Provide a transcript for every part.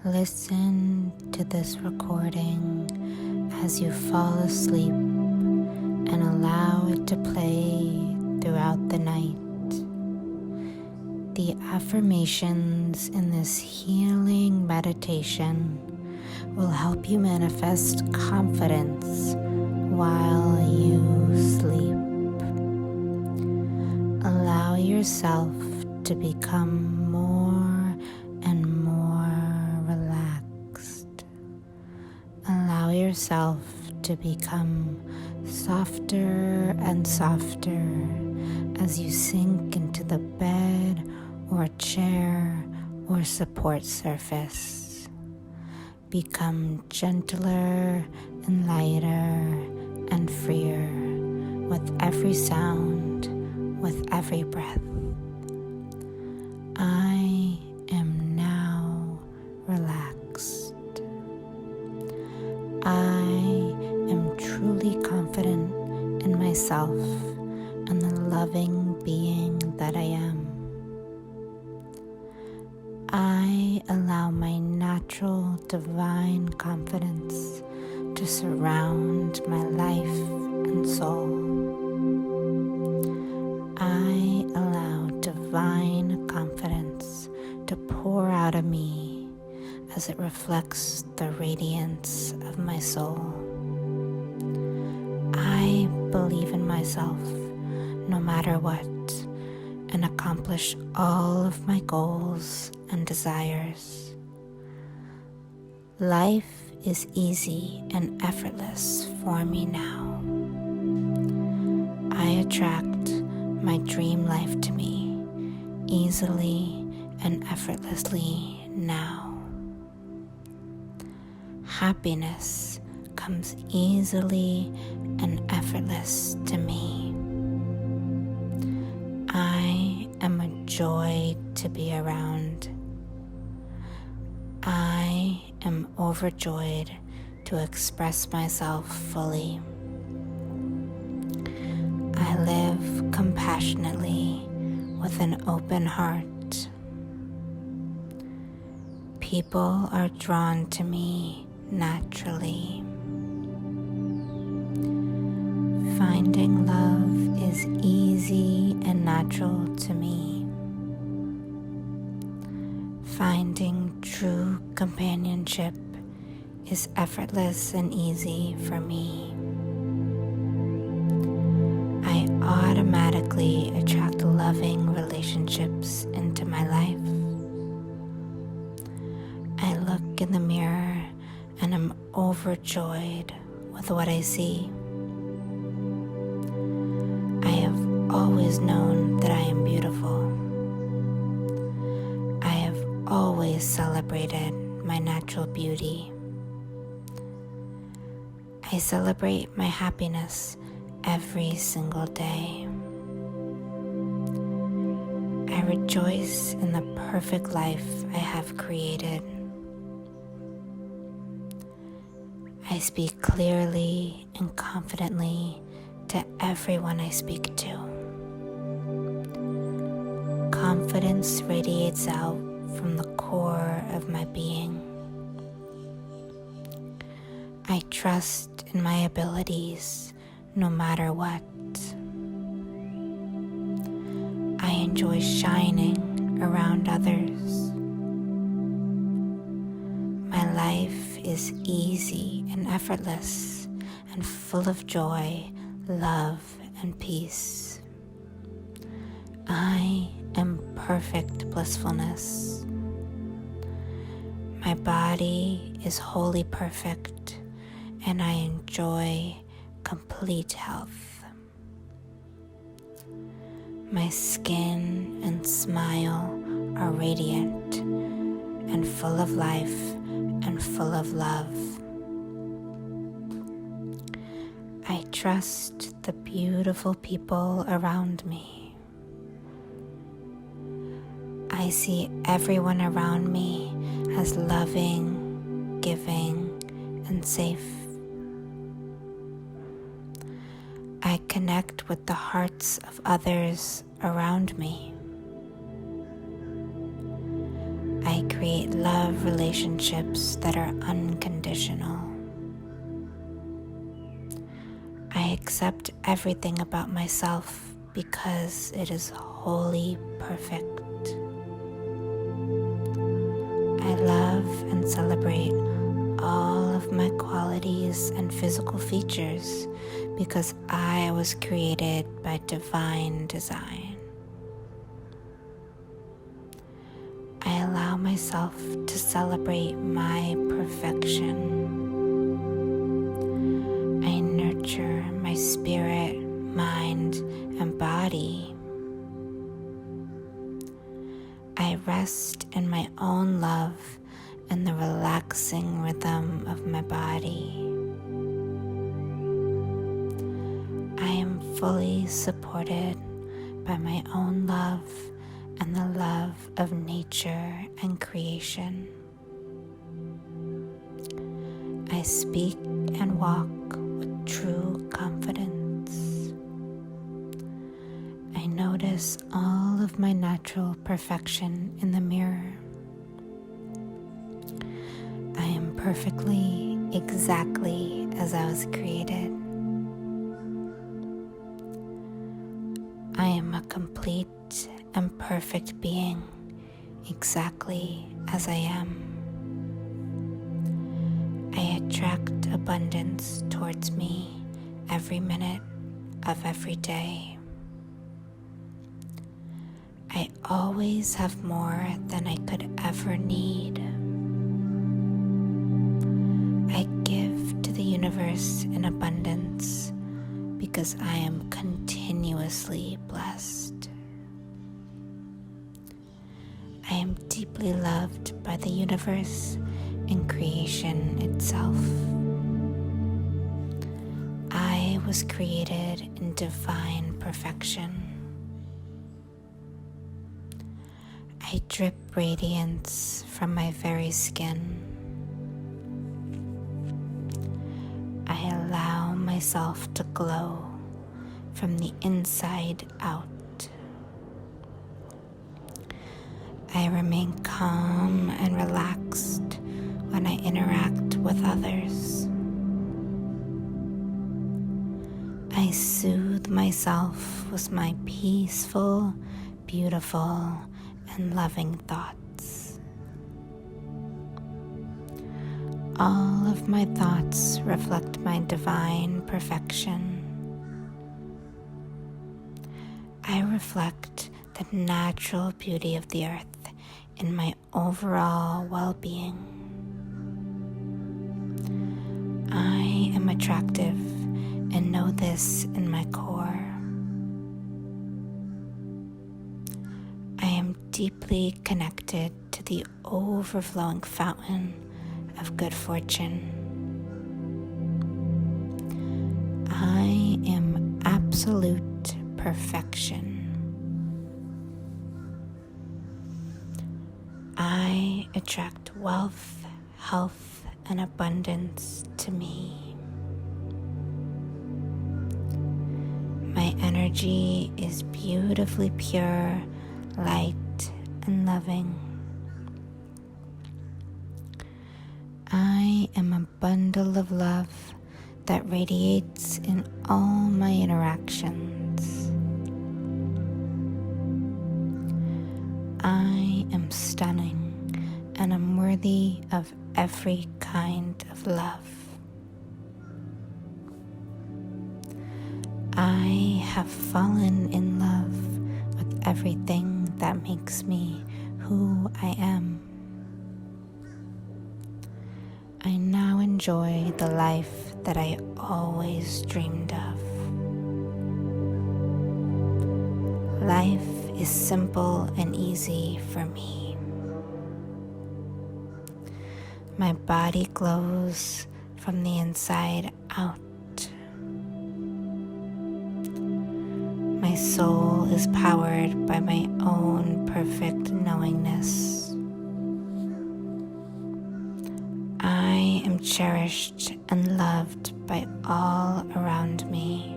Listen to this recording as you fall asleep and allow it to play throughout the night. The affirmations in this healing meditation will help you manifest confidence while you sleep. Allow yourself to become more and more relaxed. Allow yourself to become softer and softer as you sink into the bed or chair or support surface. Become gentler and lighter and freer with every sound, with every breath. I am now relaxed. I am truly confident in myself and the loving being that I am. I allow my natural divine confidence to surround my life and soul. I allow divine confidence to pour out of me as it reflects the radiance of my soul. I believe in myself no matter what and accomplish all of my goals and desires. Life is easy and effortless for me now. I attract my dream life to me easily and effortlessly now. Happiness comes easily and effortless to me. I am a joy to be around. I am overjoyed to express myself fully. I live compassionately with an open heart. People are drawn to me naturally. Finding love is easy and natural to me. Finding true companionship is effortless and easy for me. I automatically attract loving relationships into my life. I look in the mirror and am overjoyed with what I see. I have always known that I am beautiful. I have always celebrated my natural beauty. I celebrate my happiness every single day. I rejoice in the perfect life I have created. I speak clearly and confidently to everyone I speak to. Confidence radiates out from the core of my being. I trust in my abilities no matter what. I enjoy shining around others. My life is easy and effortless and full of joy, love, and peace. I am perfect blissfulness. My body is wholly perfect, and I enjoy complete health. My skin and smile are radiant and full of life and full of love. I trust the beautiful people around me. I see everyone around me as loving, giving, and safe. I connect with the hearts of others around me. I create love relationships that are unconditional. I accept everything about myself because it is wholly perfect. I love and celebrate all of my qualities and physical features because I was created by divine design. I allow myself to celebrate my perfection. I nurture my spirit, mind, and body. I rest in my own love and the relaxing rhythm of my body. I am fully supported by my own love and the love of nature and creation. I speak and walk with true confidence. I notice all of my natural perfection in the mirror. I am perfectly, exactly as I was created. I am a complete and perfect being, exactly as I am. I attract abundance towards me every minute of every day. I always have more than I could ever need. I give to the universe in abundance because I am continuously blessed. I am deeply loved by the universe and creation itself. I was created in divine perfection. I drip radiance from my very skin. I allow myself to glow from the inside out. I remain calm and relaxed when I interact with others. I soothe myself with my peaceful, beautiful, and loving thoughts. All of my thoughts reflect my divine perfection. I reflect the natural beauty of the earth in my overall well-being. I am attractive and know this in my core. I am deeply connected to the overflowing fountain of good fortune. I am absolute perfection. I attract wealth, health, and abundance to me. My energy is beautifully pure, light, and loving. I am a bundle of love that radiates in all my interactions. I am stunning and I'm worthy of every kind of love. I have fallen in love with everything that makes me who I am. I now enjoy the life that I always dreamed of. Life is simple and easy for me. My body glows from the inside out. My soul is powered by my own perfect knowingness. I am cherished and loved by all around me.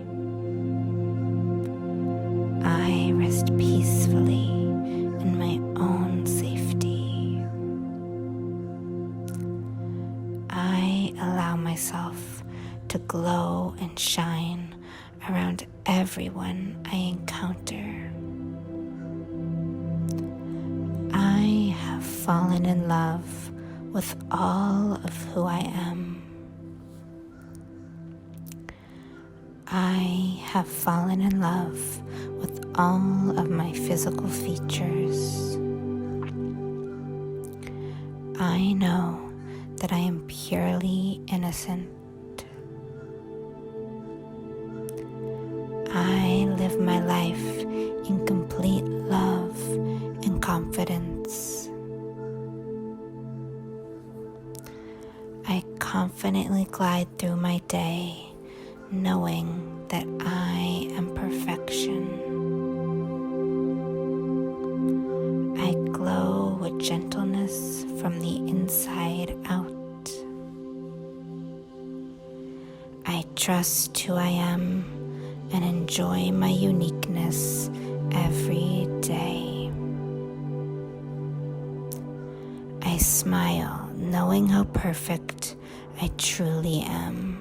I rest peacefully in my own safety. allow myself to glow and shine around everyone I encounter. I have fallen in love with all of who I am. I have fallen in love with all of my physical features. I know that I am purely innocent. I live my life in complete love and confidence. I confidently glide through my day, knowing that I am perfection. I glow with gentleness from the inside out. I trust who I am and enjoy my uniqueness every day. I smile, knowing how perfect I truly am.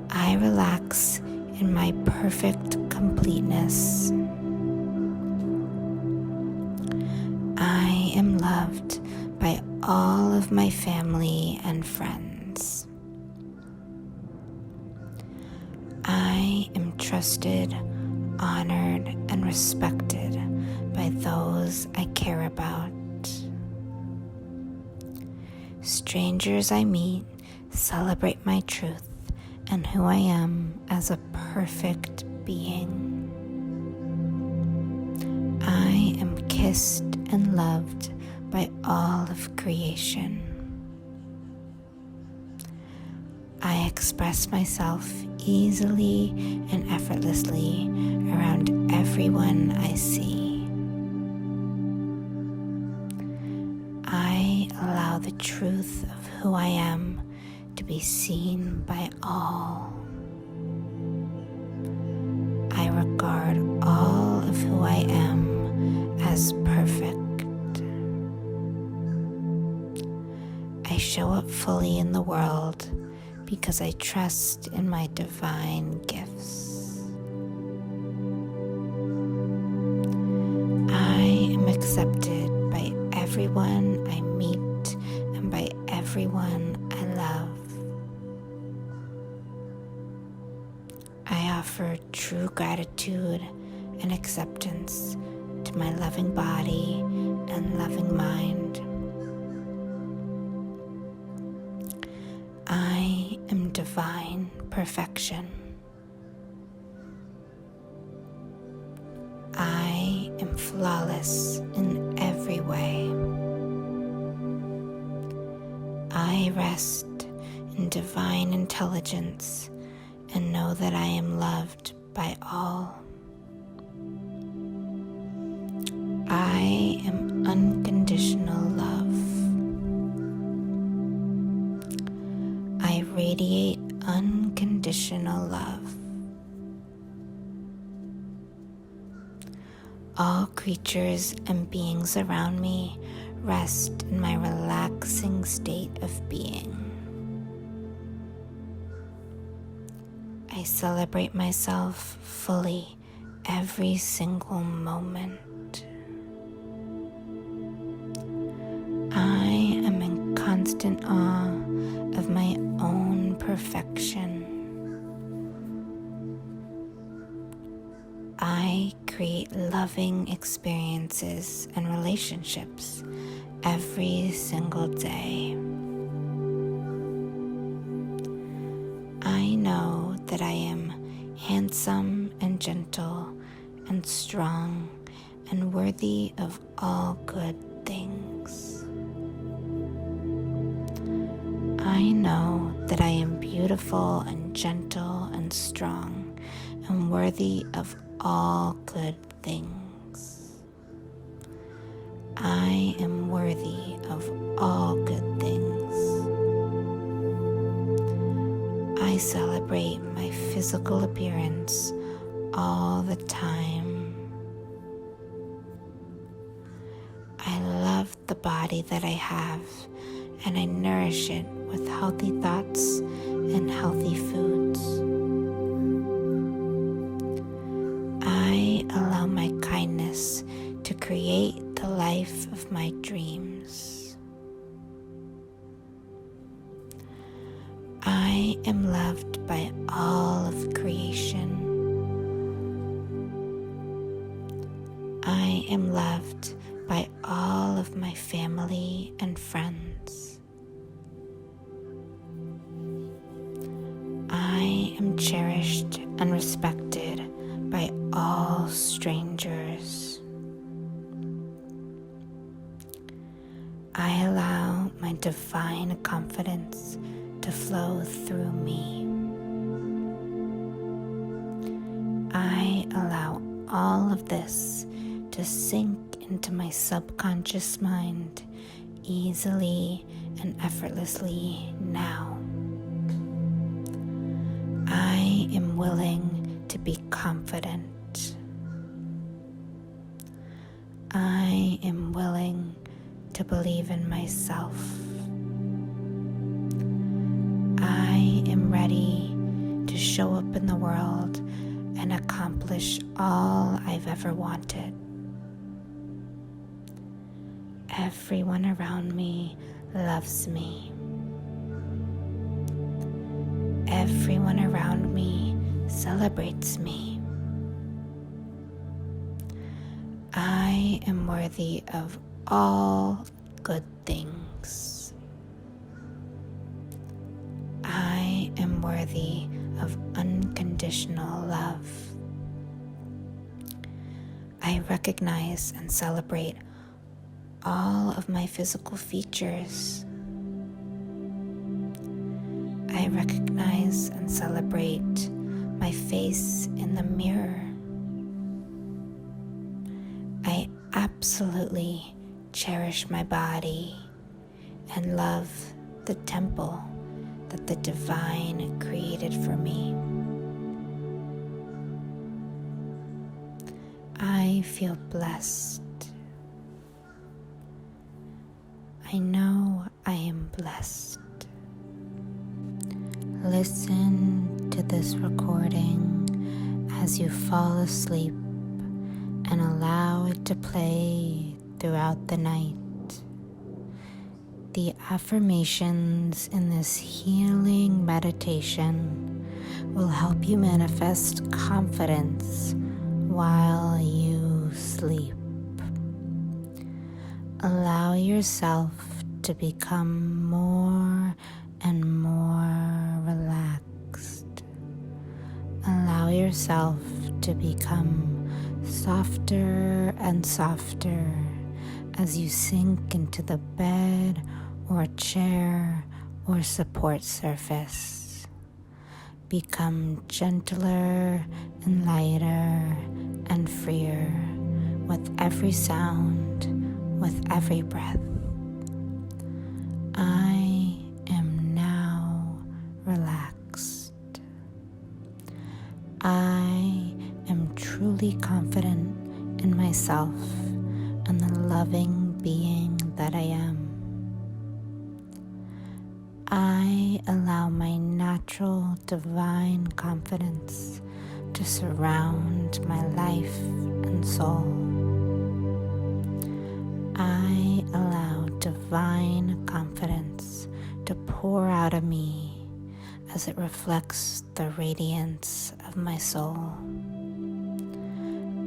I relax in my perfect completeness. I am loved by all of my family and friends. I am trusted, honored, and respected by those I care about. Strangers I meet celebrate my truth and who I am as a perfect being. I am kissed and loved by all of creation. I express myself easily and effortlessly around everyone I see. I allow the truth of who I am to be seen by all. I regard all of who I am as perfect. I show up fully in the world because I trust in my divine gifts. I am accepted by everyone I meet and by everyone I love. I offer true gratitude and acceptance to my loving body and loving mind. I am divine perfection. I am flawless in every way. I rest in divine intelligence and know that I am loved by all. I am unconditional love. I radiate unconditional love. All creatures and beings around me rest in my relaxing state of being. I celebrate myself fully every single moment. I am in constant awe of my own perfection. I create loving experiences and relationships every single day. I know that I am handsome and gentle and strong and worthy of all good things. I know that I am beautiful and gentle and strong and worthy of all good things. I am worthy of all good things. I celebrate my physical appearance all the time. I love the body that I have and I nourish it with healthy thoughts and healthy foods. I allow my kindness to create the life of my dreams. I am loved by all of creation. I am loved by all of my family and friends. I am cherished and respected by all strangers. I allow my divine confidence to flow through me. I allow all of this to sink into my subconscious mind easily and effortlessly now. I am willing to be confident. I am willing to believe in myself. I am ready to show up in the world and accomplish all I've ever wanted. Everyone around me loves me. Everyone around me celebrates me. I am worthy of all good things. I am worthy of unconditional love. I recognize and celebrate all of my physical features. I recognize and celebrate my face in the mirror. I absolutely cherish my body and love the temple that the divine created for me. I feel blessed. I know I am blessed. Listen to this recording as you fall asleep and allow it to play throughout the night. The affirmations in this healing meditation will help you manifest confidence while you sleep. Allow yourself to become more and more relaxed. Allow yourself to become softer and softer as you sink into the bed or chair or support surface. Become gentler and lighter and freer with every sound, with every breath. I am now relaxed. I am truly confident in myself and the loving being that I am. I allow my natural divine confidence to surround my life and soul. I allow divine confidence to pour out of me as it reflects the radiance of my soul.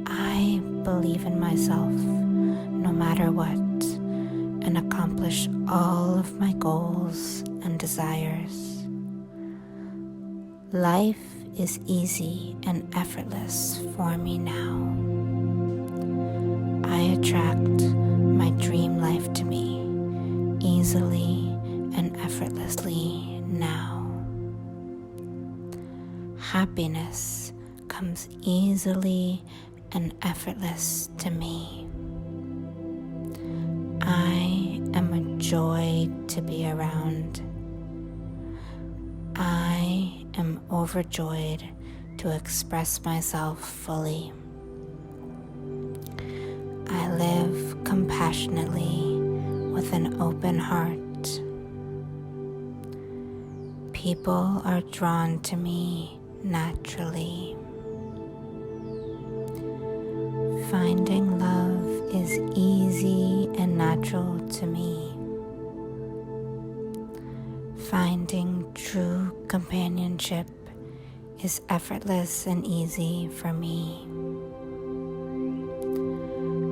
I believe in myself no matter what and accomplish all of my goals and desires. Life is easy and effortless for me now. I attract my dream life to me easily and effortlessly now. Happiness comes easily and effortless to me. I am a joy to be around. I am overjoyed to express myself fully. I live compassionately with an open heart. People are drawn to me naturally. Finding love is easy and natural to me. Finding true companionship is effortless and easy for me.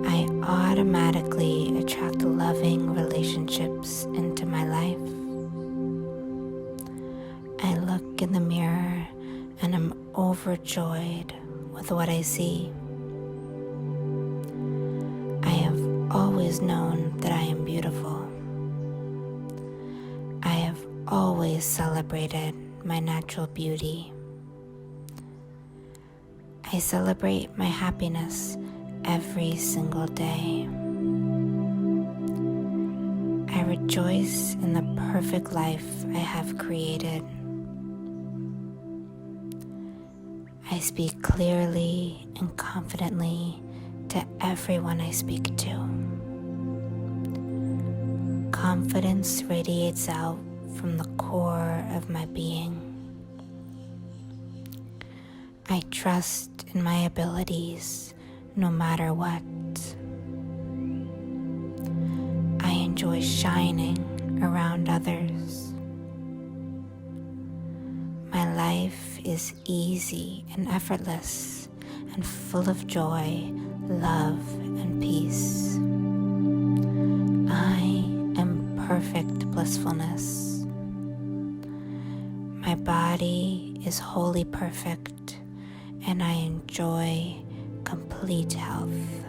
I automatically attract loving relationships into my life. I look in the mirror and am overjoyed with what I see. I have always known that I am beautiful. I have always celebrated my natural beauty. I celebrate my happiness every single day. I rejoice in the perfect life I have created. I speak clearly and confidently to everyone I speak to. Confidence radiates out from the core of my being. I trust in my abilities no matter what. I enjoy shining around others. My life is easy and effortless and full of joy, love, and peace. I am perfect blissfulness. My body is wholly perfect, and I enjoy complete health.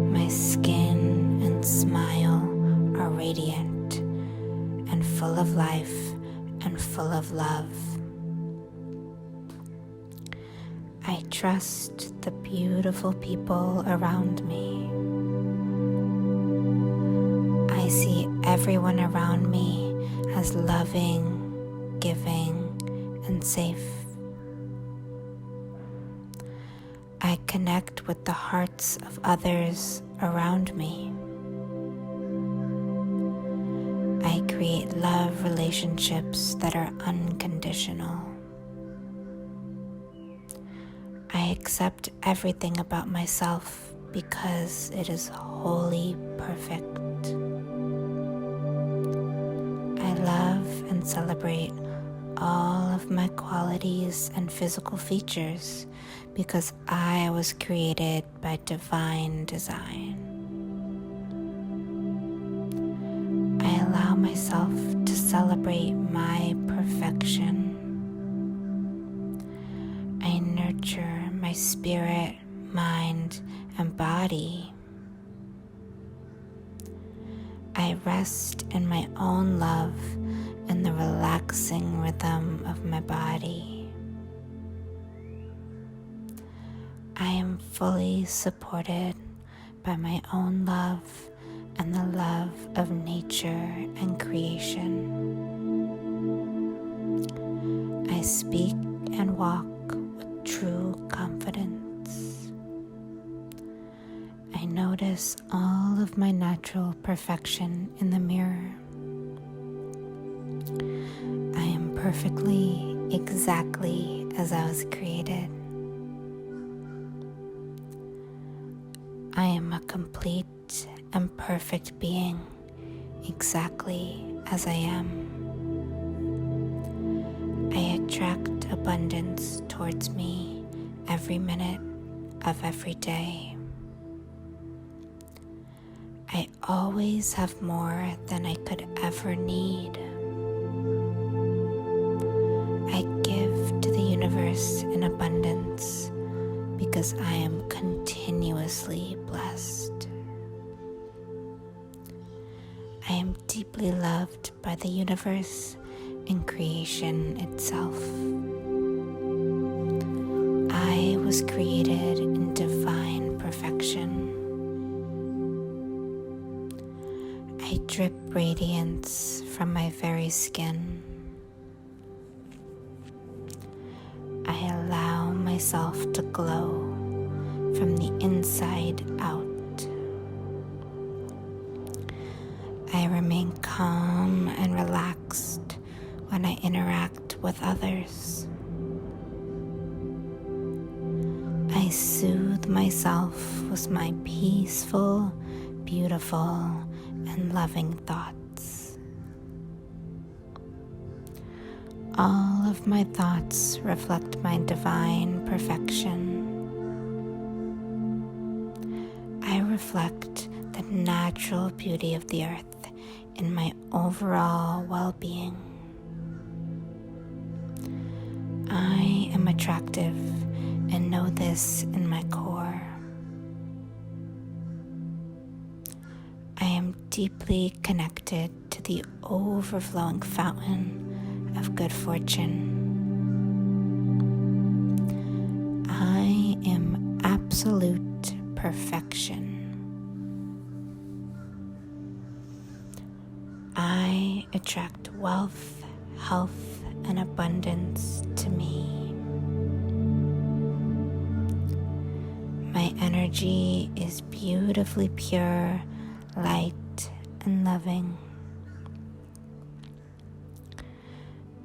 My skin and smile are radiant and full of life and full of love. I trust the beautiful people around me. I see everyone around me as loving, giving, and safe. I connect with the hearts of others around me. I create love relationships that are unconditional. I accept everything about myself because it is wholly perfect. I love and celebrate all of my qualities and physical features because I was created by divine design. I allow myself to celebrate my perfection. I nurture my spirit, mind, and body. I rest in my own love and the relaxing rhythm of my body. I am fully supported by my own love and the love of nature and creation. I speak and walk with true confidence. I notice all of my natural perfection in the mirror. I am perfectly, exactly as I was created. I am a complete and perfect being, exactly as I am. I attract abundance towards me every minute of every day. I always have more than I could ever need. I give to the universe in abundance because I am continuously blessed. I am deeply loved by the universe and creation itself. I was created in divine perfection. I drip radiance from my very skin. I allow myself to glow from the inside out. I remain calm and relaxed when I interact with others. I soothe myself with my peaceful, beautiful, and loving thoughts. All of my thoughts reflect my divine perfection. I reflect the natural beauty of the earth in my overall well-being. I am attractive and know this in my core. I am deeply connected to the overflowing fountain of good fortune. I am absolute perfection. I attract wealth, health, and abundance to me. My energy is beautifully pure, light, and loving.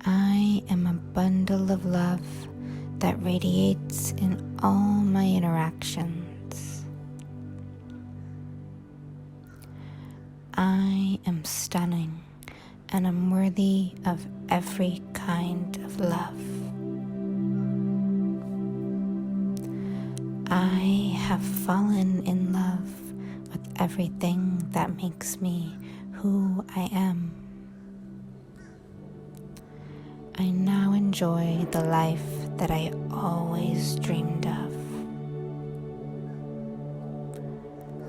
I am a bundle of love that radiates in all my interactions. I am stunning and am worthy of every kind of love. I have fallen in love with everything that makes me who I am. I now enjoy the life that I always dreamed of.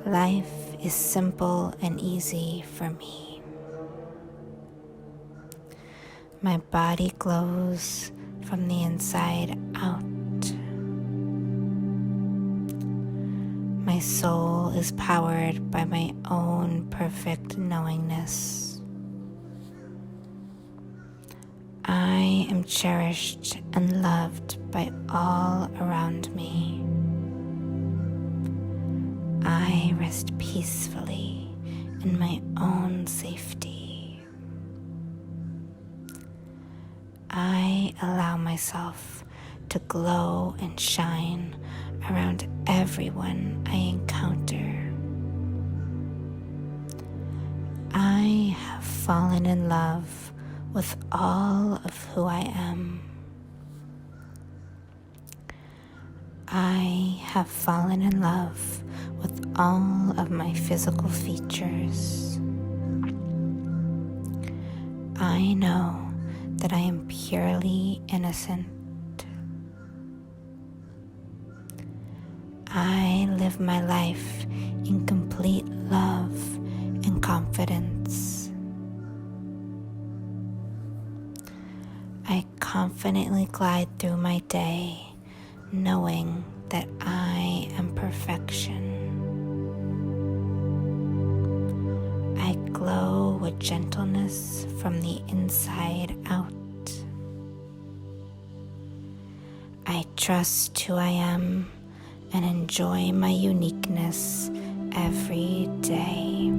Life is simple and easy for me. My body glows from the inside out. My soul is powered by my own perfect knowingness. I am cherished and loved by all around me. I rest peacefully in my own safety. I allow myself to glow and shine around everyone I encounter. I have fallen in love with all of who I am. I have fallen in love with all of my physical features. I know that I am purely innocent. I live my life in complete love and confidence. I confidently glide through my day, knowing that I am perfection. I glow with gentleness from the inside out. I trust who I am and enjoy my uniqueness every day.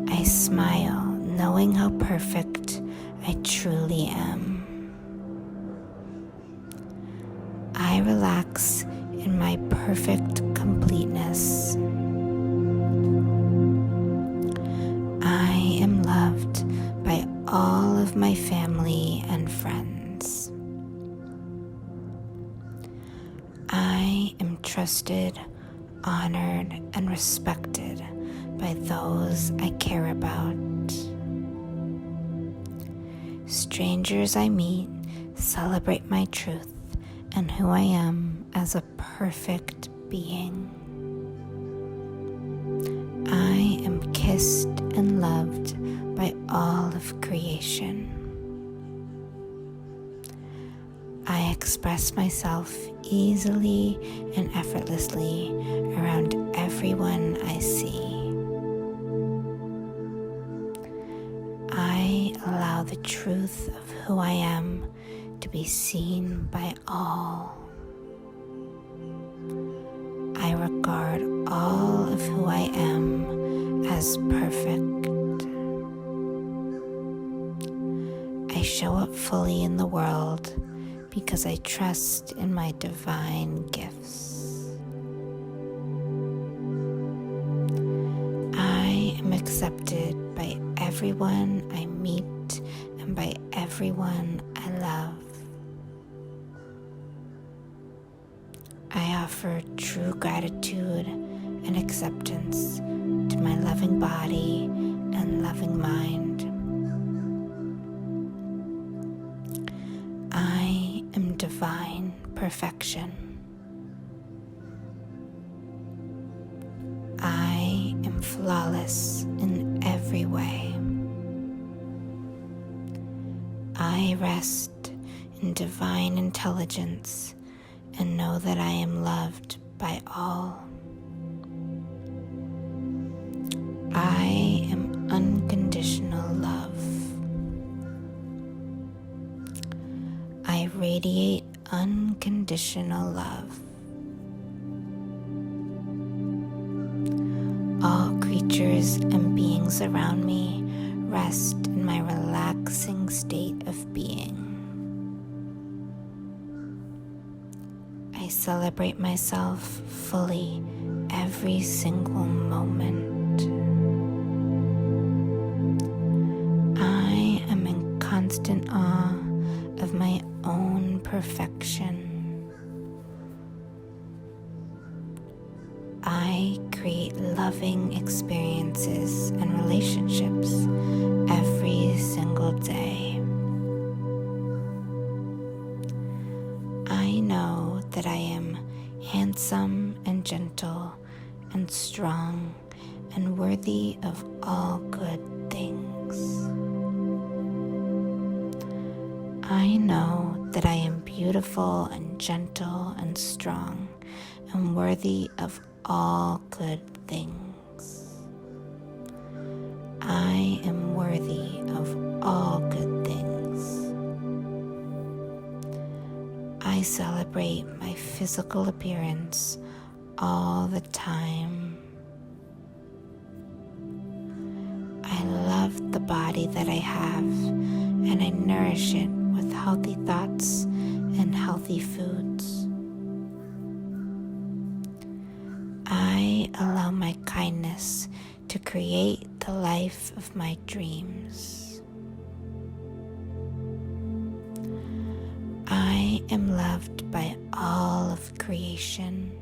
I smile, knowing how perfect I truly am. I relax in my perfect completeness. I am loved by all of my family and friends. I am trusted, honored, and respected by those I care about. Strangers I meet celebrate my truth and who I am as a perfect being. I am kissed and loved by all of creation. I express myself easily and effortlessly around everyone I see. I allow the truth of who I am to be seen by all. I regard all of who I am is perfect. I show up fully in the world because I trust in my divine gifts. I am accepted by everyone I meet and by everyone I love. I offer true gratitude and acceptance to my loving body and loving mind. I am divine perfection. I am flawless in every way. I rest in divine intelligence and know that I am loved by all. I am unconditional love. I radiate unconditional love. All creatures and beings around me rest in my relaxing state of being. I celebrate myself fully every single moment. I am in constant awe of my own perfection. I create loving experiences and relationships every single day. I know that I am handsome and gentle and strong and worthy of all good things. I know that I am beautiful and gentle and strong and worthy of all good things. I am worthy of all good things. I celebrate my physical appearance all the time. I love the body that I have, and I nourish it with healthy thoughts and healthy foods. I allow my kindness to create the life of my dreams. I am loved by all of creation.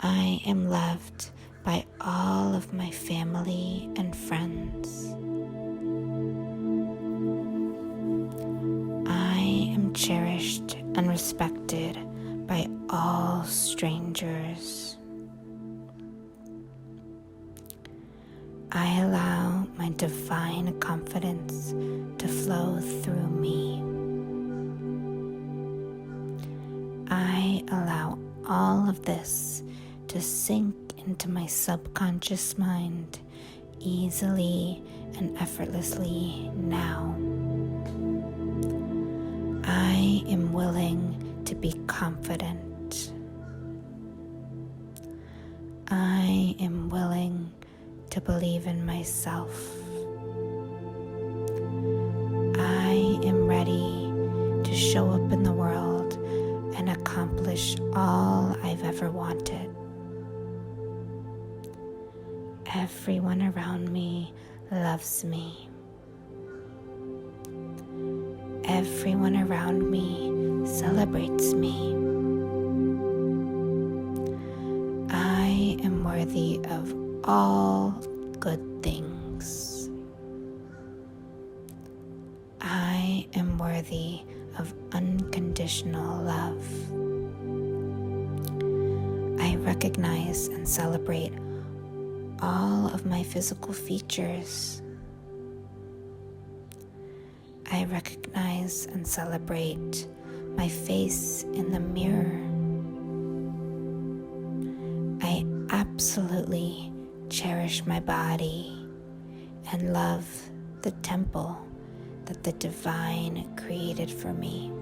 I am loved by all of my family and friends. I am cherished and respected by all strangers. I allow my divine confidence to flow through me. I allow all of this to sink into my subconscious mind easily and effortlessly now. I am willing to be confident. I am willing to believe in myself. I am ready to show up in the world and accomplish all I've ever wanted. Everyone around me loves me. Everyone around me celebrates me. I am worthy of all good things. I am worthy of unconditional love. I recognize and celebrate all of my physical features. I recognize and celebrate my face in the mirror. I absolutely cherish my body and love the temple that the divine created for me.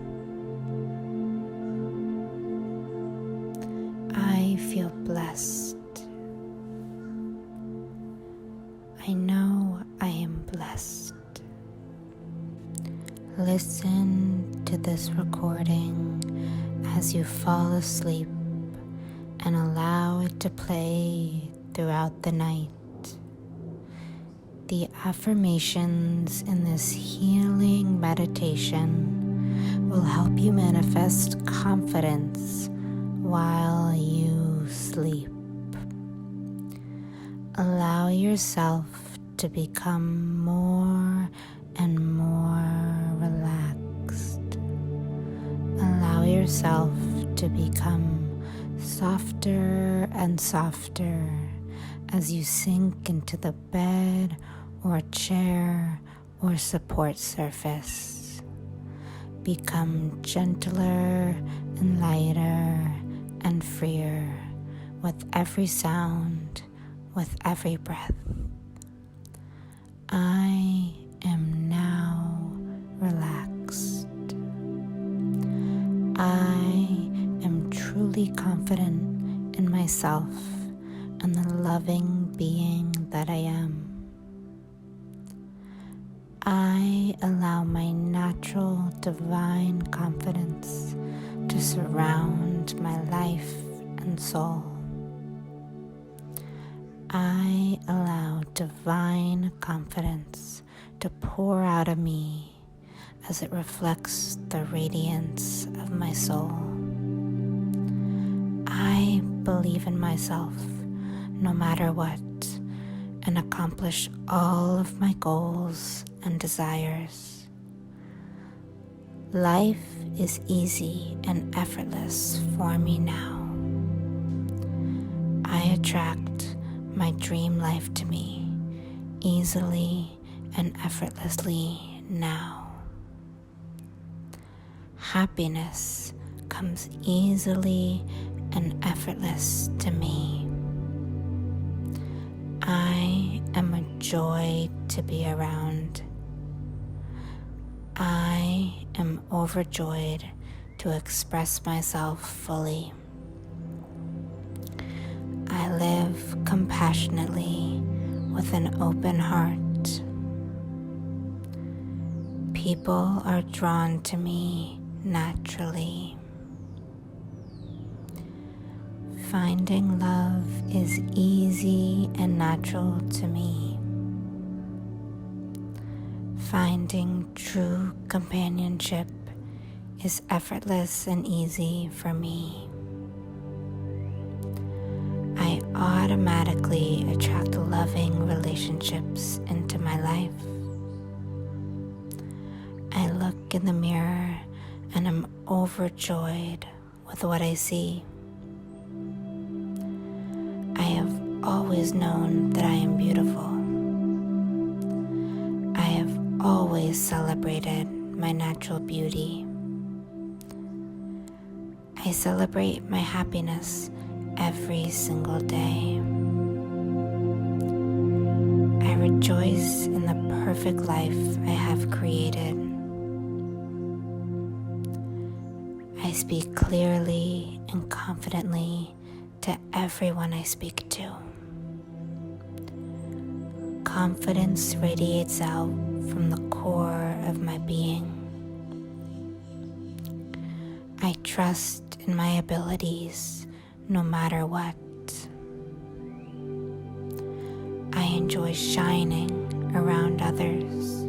I feel blessed. I know I am blessed. Listen to this recording as you fall asleep and allow it to play throughout the night. The affirmations in this healing meditation will help you manifest confidence while you sleep. Allow yourself to become more and more relaxed. Allow yourself to become softer and softer as you sink into the bed or chair or support surface. Become gentler and lighter and freer with every sound, with every breath. I am now relaxed. I am truly confident in myself and the loving being that I am. I allow my natural divine confidence to surround my life and soul. I allow divine confidence to pour out of me as it reflects the radiance of my soul. I believe in myself no matter what and accomplish all of my goals and desires. Life is easy and effortless for me now. I attract my dream life to me easily and effortlessly now. Happiness comes easily and effortless to me. I am a joy to be around. I am overjoyed to express myself fully. I live compassionately with an open heart. People are drawn to me naturally. Finding love is easy and natural to me. Finding true companionship is effortless and easy for me. I automatically attract loving relationships into my life. I look in the mirror and am overjoyed with what I see. I have always known that I am beautiful. I have always celebrated my natural beauty. I celebrate my happiness every single day. I rejoice in the perfect life I have created. I speak clearly and confidently to everyone I speak to. Confidence radiates out from the core of my being. I trust in my abilities no matter what. I enjoy shining around others.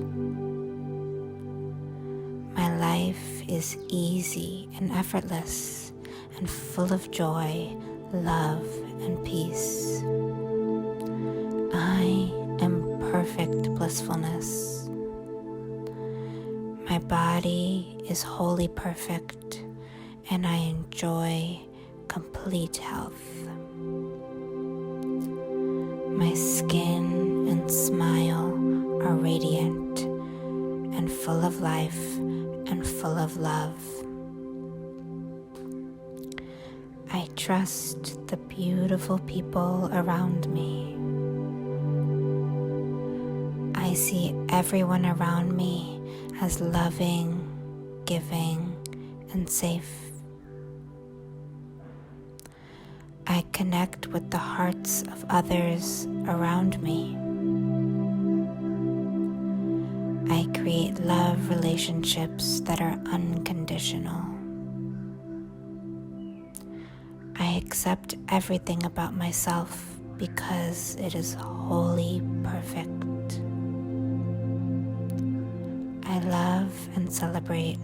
My life is easy and effortless and full of joy, love, and peace. I am perfect blissfulness. My body is wholly perfect, and I enjoy complete health. My skin and smile are radiant and full of life and full of love. I trust the beautiful people around me. I see everyone around me as loving, giving, and safe. I connect with the hearts of others around me. create love relationships that are unconditional. I accept everything about myself because it is wholly perfect. I love and celebrate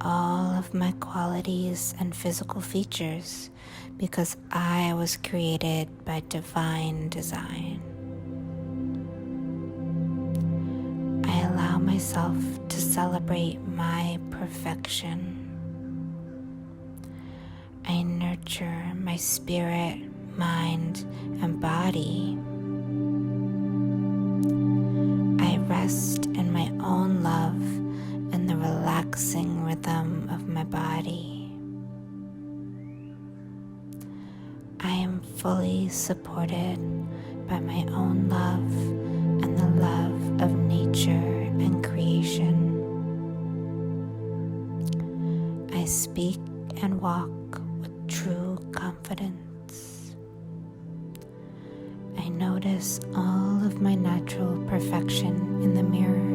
all of my qualities and physical features because I was created by divine design. I allow myself to celebrate my perfection. I nurture my spirit, mind, and body. I rest in my own love and the relaxing rhythm of my body. I am fully supported by my own love and the love of nature and creation. I speak and walk with true confidence. I notice all of my natural perfection in the mirror.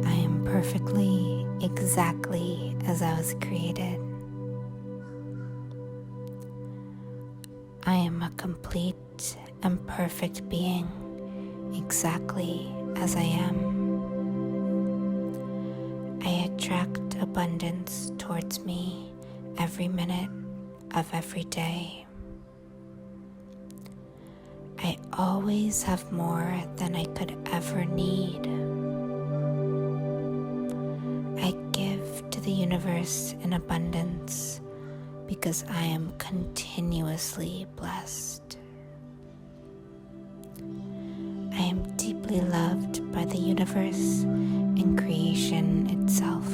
I am perfectly, exactly as I was created. I am a complete and perfect being, exactly as I am. I attract abundance towards me every minute of every day. I always have more than I could ever need. I give to the universe in abundance because I am continuously blessed. I am deeply loved by the universe and creation itself.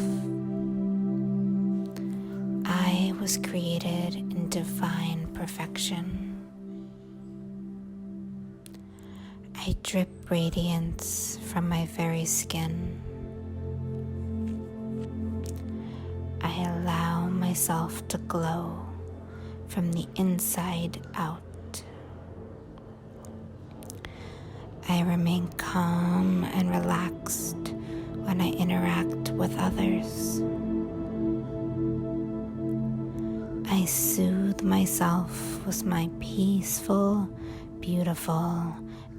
I was created in divine perfection. I drip radiance from my very skin. I allow myself to glow from the inside out. I remain calm and relaxed when I interact with others. I soothe myself with my peaceful, beautiful,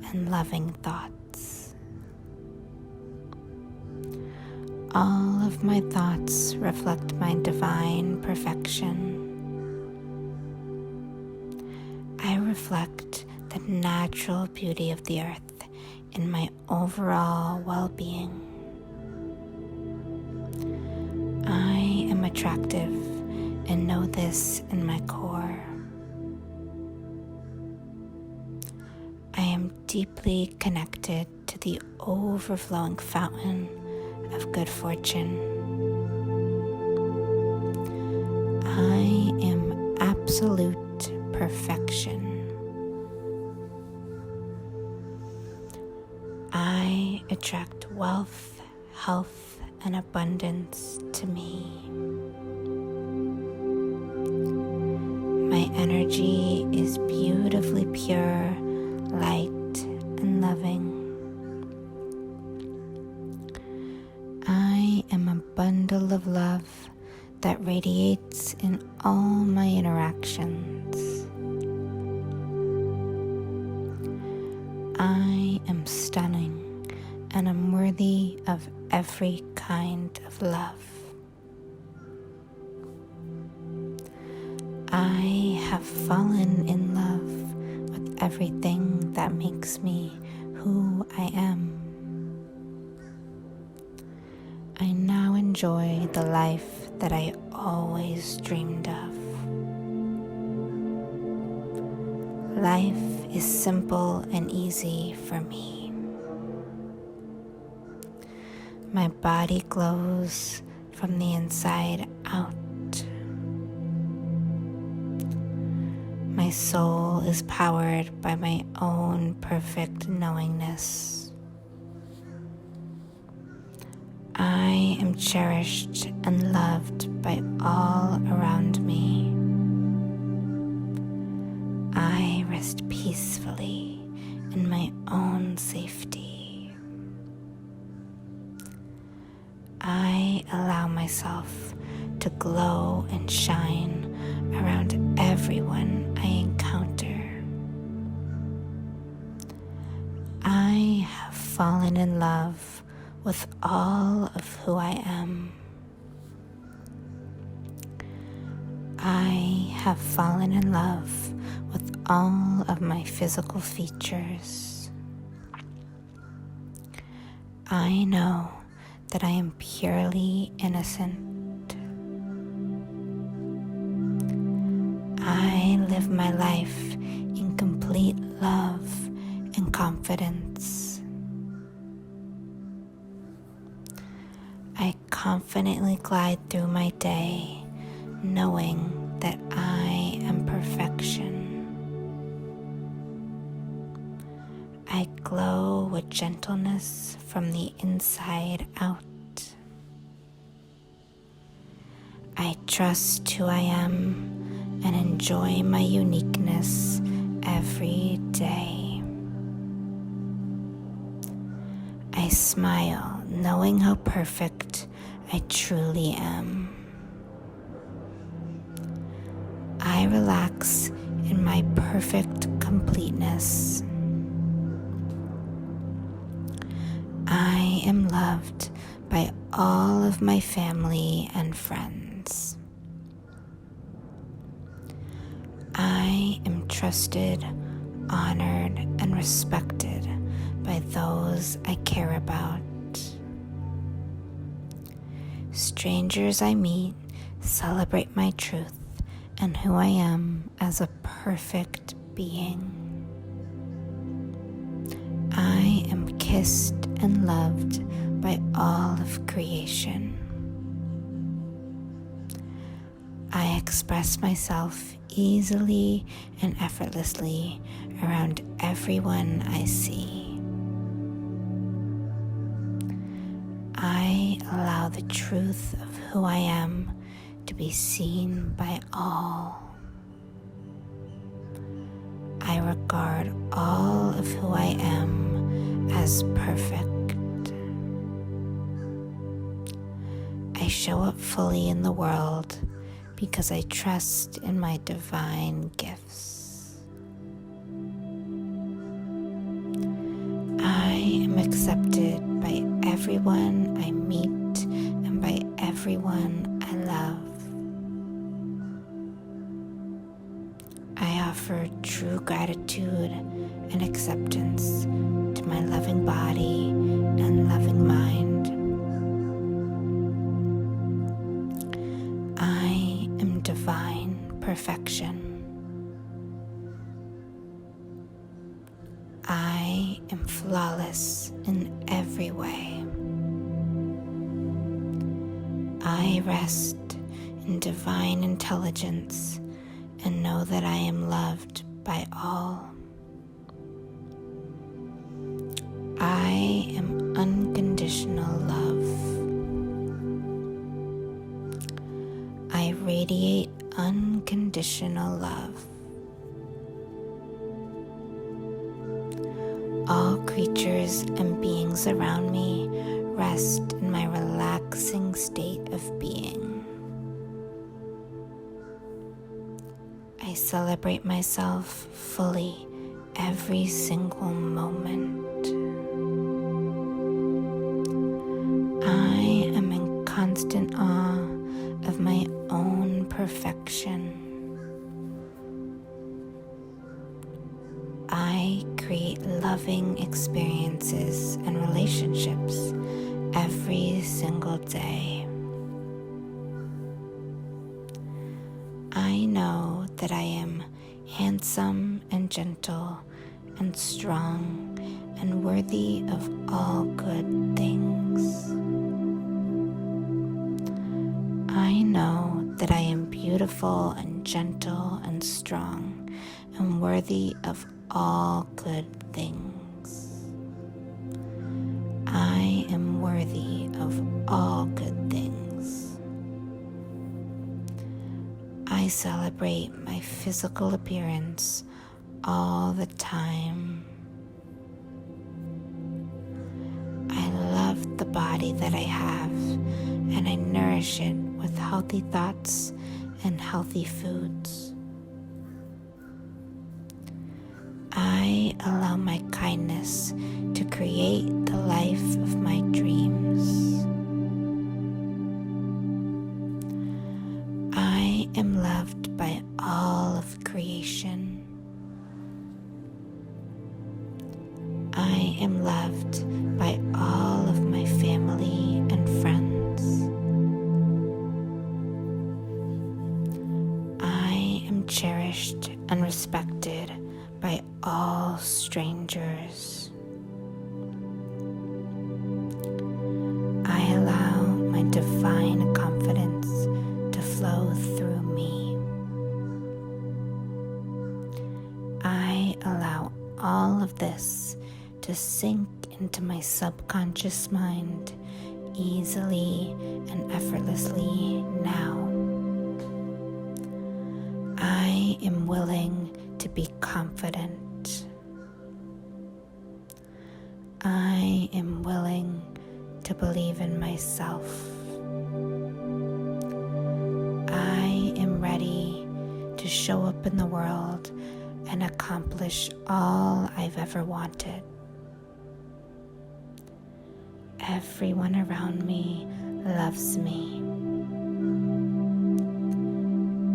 and loving thoughts. All of my thoughts reflect my divine perfection. I reflect the natural beauty of the earth in my overall well-being. I am attractive and know this in my core. I am deeply connected to the overflowing fountain of good fortune. I am absolute perfection. I attract wealth, health, and abundance to me. My energy is beautifully pure, light, and loving. I am a bundle of love that radiates in all my interactions. I am stunning and I'm worthy of every kind of love. I have fallen in love with everything that makes me who I am. I now enjoy the life that I always dreamed of. Life is simple and easy for me. My body glows from the inside out. My soul is powered by my own perfect knowingness. I am cherished and loved by all around me. I rest peacefully in my own safety. allow myself to glow and shine around everyone I encounter. I have fallen in love with all of who I am. I have fallen in love with all of my physical features. I know that I am purely innocent. I live my life in complete love and confidence. I confidently glide through my day, knowing that I am perfection. I glow with gentleness from the inside out. I trust who I am and enjoy my uniqueness every day. I smile, knowing how perfect I truly am. I relax in my perfect completeness. I am loved by all of my family and friends. I am trusted, honored, and respected by those I care about. Strangers I meet celebrate my truth and who I am as a perfect being. I am kissed and loved by all of creation. I express myself easily and effortlessly around everyone I see. I allow the truth of who I am to be seen by all. I regard all of who I am as perfect. I show up fully in the world because I trust in my divine gifts. I am accepted by everyone I meet and by everyone I love. I offer true gratitude and acceptance to my loving body and loving mind. I am divine perfection. I am flawless in every way. I rest in divine intelligence and know that I am loved by all. I am unconditional love. I radiate unconditional love. All creatures and beings around me rest in my relaxing state of being. I celebrate myself fully every single moment. I am in constant awe of my own perfection. I create loving experiences and relationships every single day. I know that I am handsome and gentle and strong and worthy of all good things. I know that I am beautiful and gentle and strong and worthy of all good things. I am worthy of all good things. I celebrate my physical appearance all the time. I love love the body that I have, and I nourish it with healthy thoughts and healthy foods. I allow my kindness to create the life of my dreams. I am loved by all of creation. I am loved by all of my family and friends. I am cherished and respected by all strangers. I allow my divine confidence to flow through me. I allow all of this to sink into my subconscious mind easily and effortlessly now. I am willing to be confident. I am willing to believe in myself. I am ready to show up in the world and accomplish all I've ever wanted. Everyone around me loves me.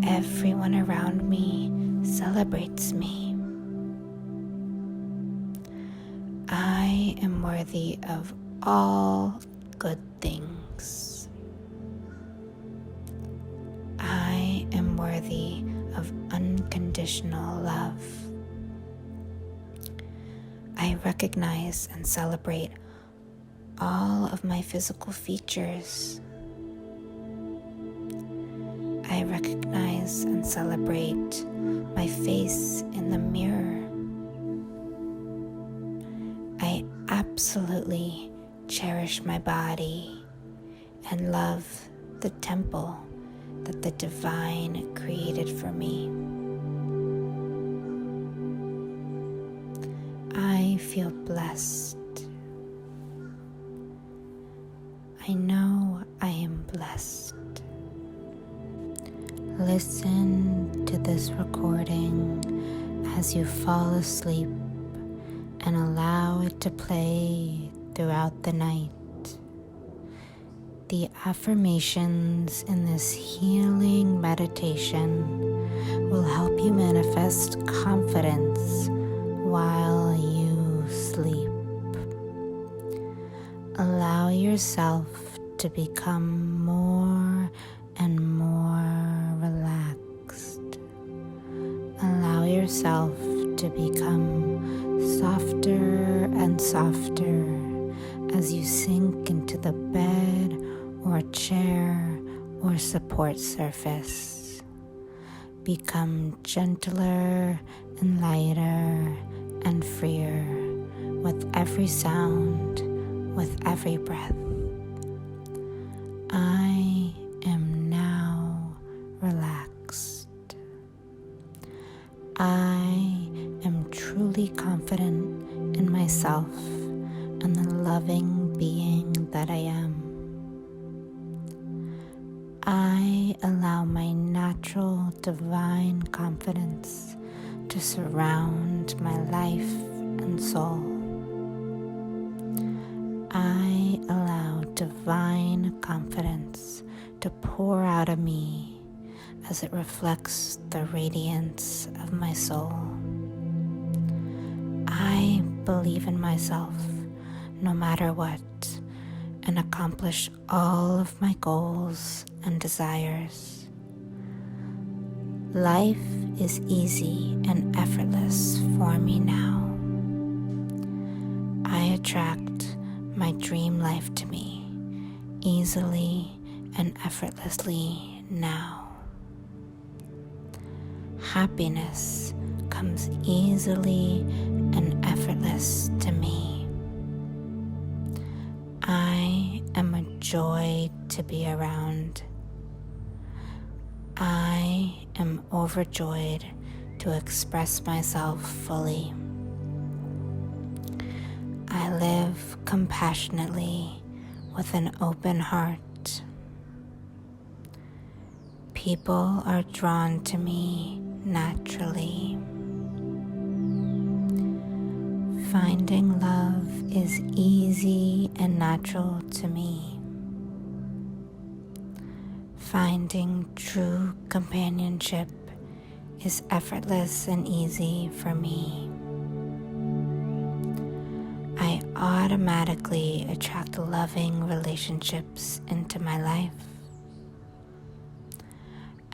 Everyone around me celebrates me. I am worthy of all good things. I am worthy of unconditional love. I recognize and celebrate all of my physical features. I recognize and celebrate my face in the mirror. I absolutely cherish my body and love the temple that the divine created for me. I feel blessed. I know I am blessed. Listen to this recording as you fall asleep and allow it to play throughout the night. The affirmations in this healing meditation will help you manifest confidence while you sleep. Allow yourself to become more and more relaxed. Allow yourself to become softer and softer as you sink into the bed or chair or support surface. Become gentler and lighter and freer with every sound, with every breath. I am now relaxed. I am truly confident in myself and the loving being that I am. I allow my natural divine confidence to surround my life and soul. I allow divine confidence to pour out of me as it reflects the radiance of my soul. I believe in myself no matter what and accomplish all of my goals and desires. Life is easy and effortless for me now. I attract my dream life to me easily and effortlessly now. Happiness comes easily and effortless to me. I am a joy to be around. I am overjoyed to express myself fully. I live compassionately with an open heart. People are drawn to me naturally. Finding love is easy and natural to me. Finding true companionship is effortless and easy for me. I automatically attract loving relationships into my life.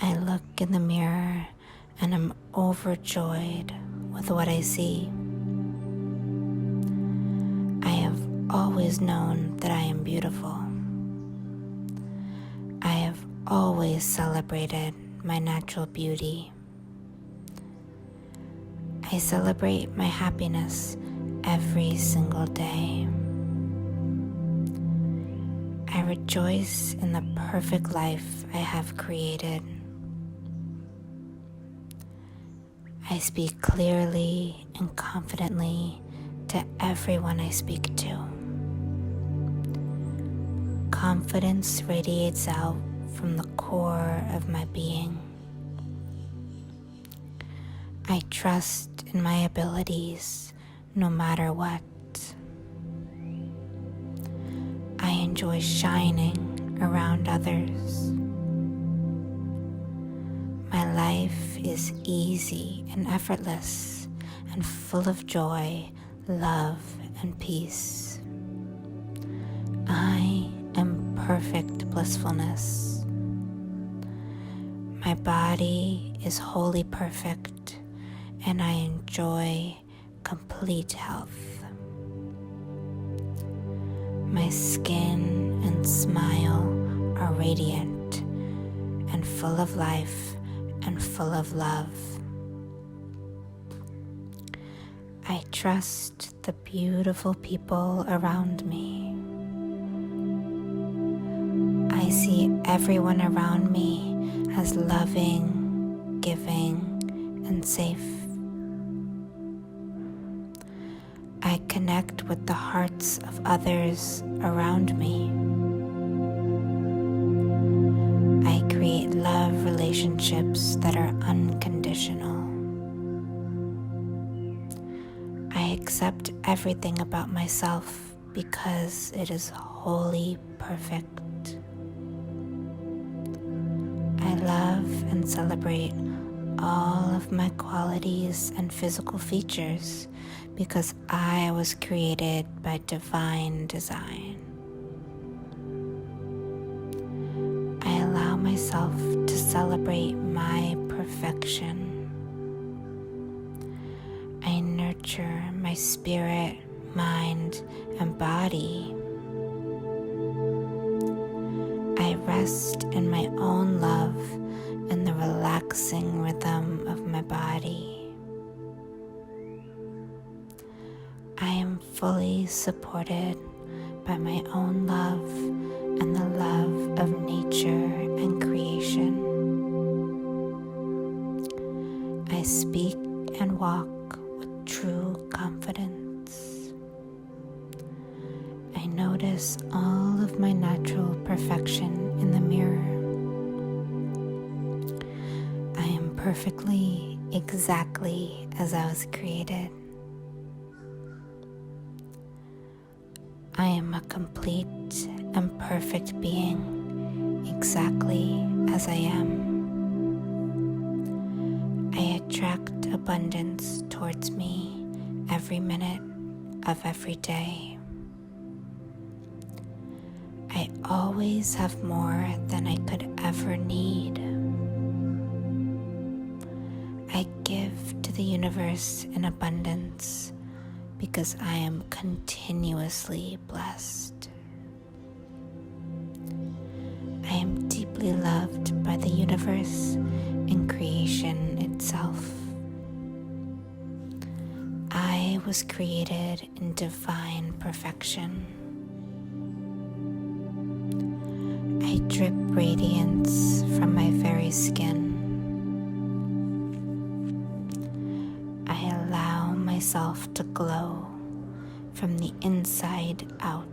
I look in the mirror and am overjoyed with what I see. I have always known that I am beautiful. I have always celebrated my natural beauty. I celebrate my happiness every single day. I rejoice in the perfect life I have created. I speak clearly and confidently to everyone I speak to. Confidence radiates out from the core of my being. I trust in my abilities no matter what. I enjoy shining around others. My life is easy and effortless and full of joy, love, and peace. I am perfect blissfulness. My body is wholly perfect, and I enjoy complete health. My skin and smile are radiant and full of life and full of love. I trust the beautiful people around me. I see everyone around me as loving, giving, and safe. I connect with the hearts of others around me. I create love relationships that are unconditional. I accept everything about myself because it is wholly perfect. I love and celebrate all of my qualities and physical features because I was created by divine design. I allow myself to celebrate my perfection. I nurture my spirit, mind, and body. I rest in my own love and the relaxing rhythm of my body. I am fully supported by my own love and the love of nature and creation. I speak and walk with true confidence. I notice all of my natural perfection in the mirror. I am perfectly, exactly as I was created. I am a complete and perfect being, exactly as I am. I attract abundance towards me every minute of every day. I always have more than I could ever need. I give to the universe in abundance because I am continuously blessed. I am deeply loved by the universe and creation itself. I was created in divine perfection. I drip radiance from my very skin. I allow myself to glow from the inside out.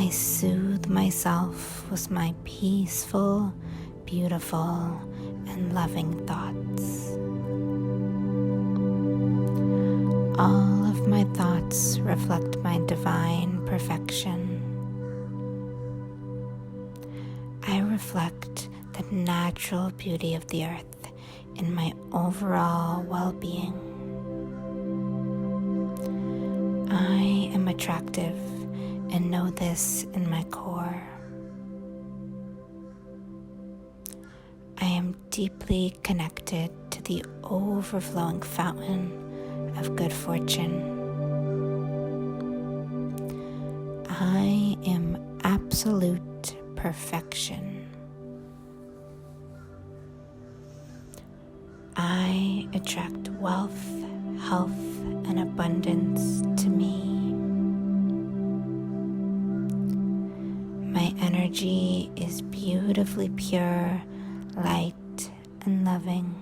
I soothe myself with my peaceful, beautiful, and loving thoughts. All of my thoughts reflect my divine perfection. I reflect the natural beauty of the earth in my overall well-being. I am attractive and know this in my core. I am deeply connected to the overflowing fountain of good fortune. I am absolute perfection. I attract wealth, health, and abundance to me. My energy is beautifully pure, light, and loving.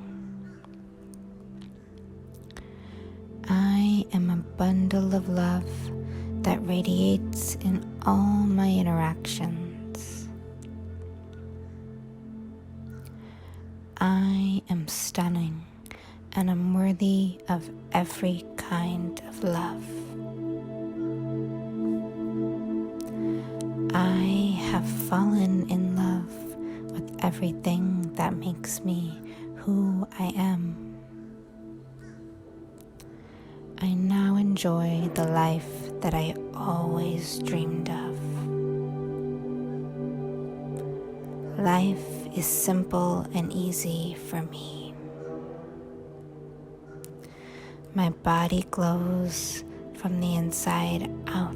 I am a bundle of love that radiates in all my interactions. I am stunning and am worthy of every kind of love. I have fallen in love with everything that makes me who I am. I now enjoy the life that I always dreamed of. Life is simple and easy for me. My body glows from the inside out.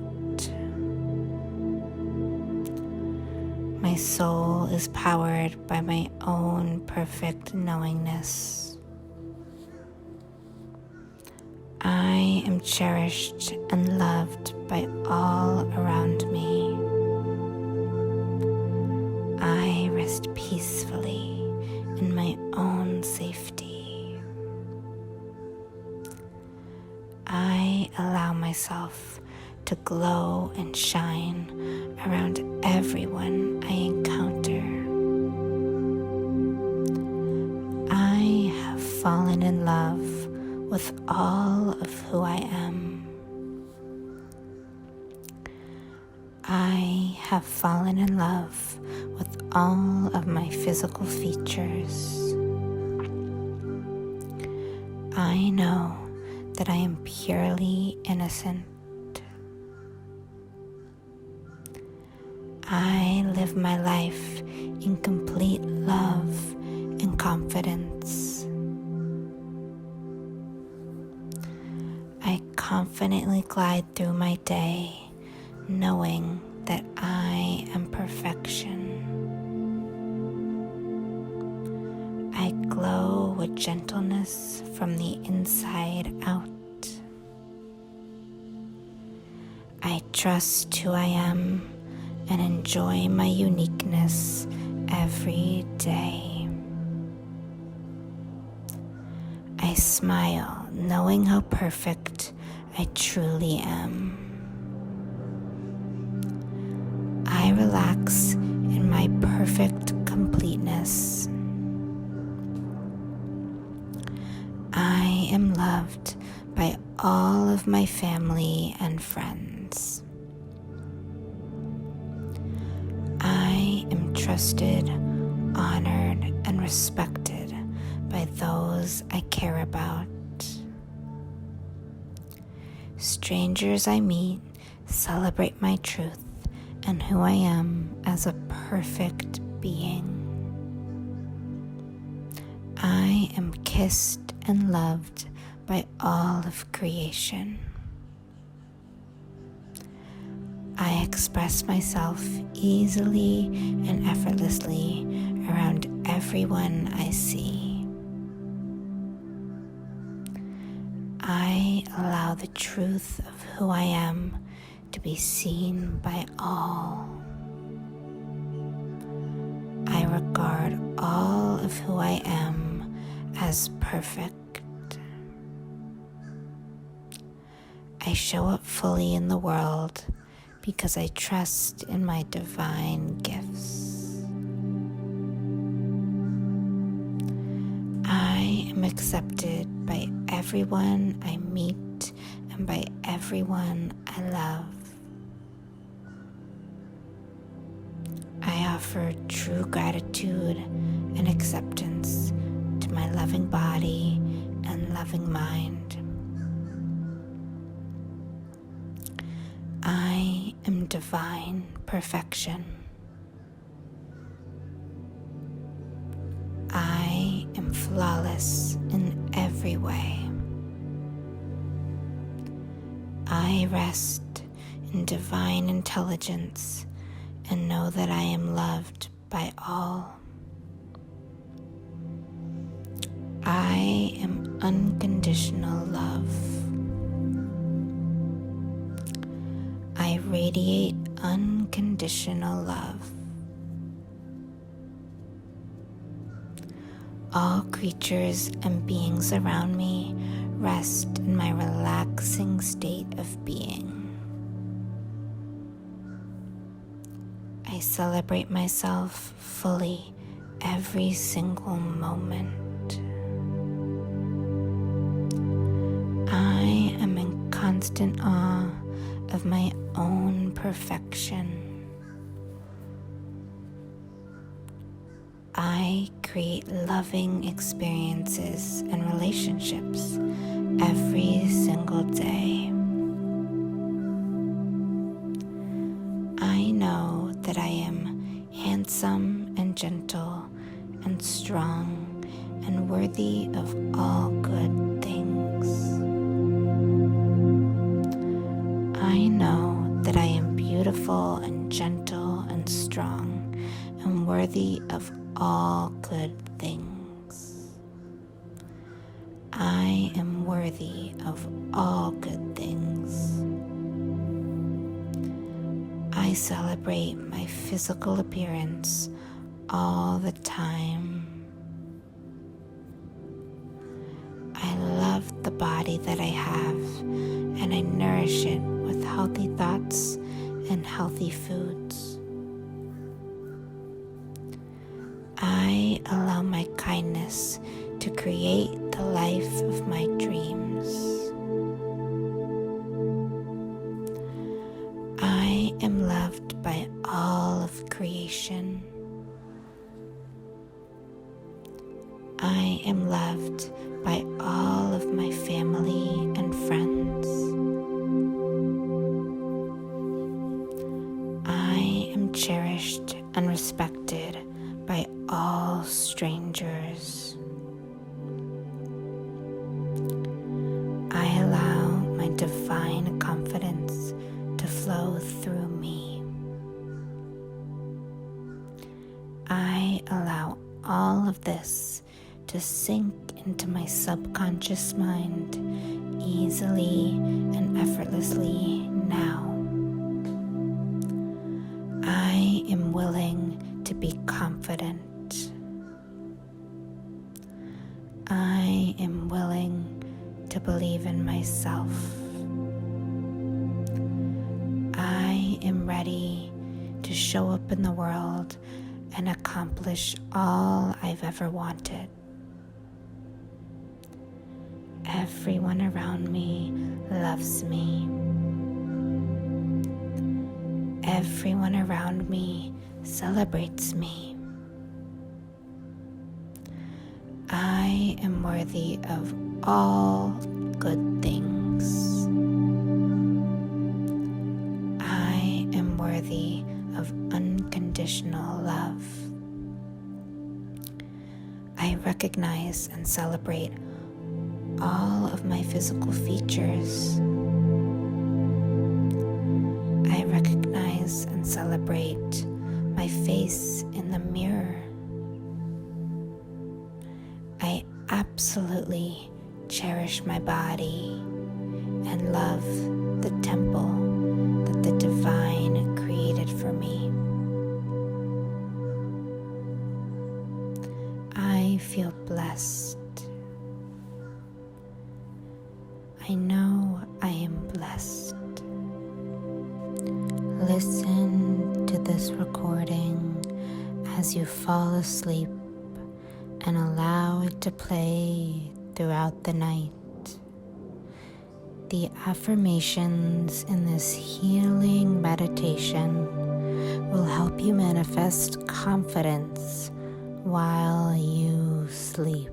My soul is powered by my own perfect knowingness. I am cherished and loved by all around me. I rest peacefully in my own safety. I allow myself to glow and shine around everyone I encounter. I have fallen in love with all of who I am. I have fallen in love with all of my physical features. I know that I am purely innocent. I live my life in complete love and confidence. I confidently glide through my day, knowing that I am perfection. I glow with gentleness from the inside out. I trust who I am and enjoy my uniqueness every day. I smile, knowing how perfect I truly am. I relax in my perfect completeness. I am loved by all of my family and friends. I am trusted, honored, and respected by those I care about. Strangers I meet celebrate my truth and who I am as a perfect being. I am kissed and loved by all of creation. I express myself easily and effortlessly around everyone I see. I allow the truth of who I am to be seen by all. I regard all of who I am as perfect. I show up fully in the world, because I trust in my divine gifts. I am accepted by everyone I meet and by everyone I love. I offer true gratitude and acceptance to my loving body and loving mind. I am divine perfection. I am flawless in every way. I rest in divine intelligence and know that I am loved by all. I am unconditional love. I radiate unconditional love. All creatures and beings around me rest in my relaxing state of being. I celebrate myself fully every single moment. I am in constant awe of my own perfection. I create loving experiences and relationships every single day. I know that I am handsome and gentle and strong and worthy of all good things. I know that I am beautiful and gentle and strong and worthy of all good things. I am worthy of all good things. I celebrate my physical appearance all the time. I love the body that I have, and I nourish it with healthy thoughts and healthy foods. I allow my kindness to create the life of my dreams. I am loved by all of creation. I am loved by all of my family and friends. I am cherished and respected by all strangers. I allow my divine confidence to flow through me. I allow all of this to sink into my subconscious mind easily and effortlessly now. I am willing to be confident. I am willing to believe in myself. I am ready to show up in the world and accomplish all I've ever wanted. Everyone around me loves me. Everyone around me celebrates me. I am worthy of all good things. I am worthy of unconditional love. I recognize and celebrate all of my physical features. I recognize and celebrate my face in the mirror. I absolutely cherish my body and love the temple that the divine created for me. I feel blessed. I know I am blessed. Listen to this recording as you fall asleep and allow it to play throughout the night. The affirmations in this healing meditation will help you manifest confidence while you sleep.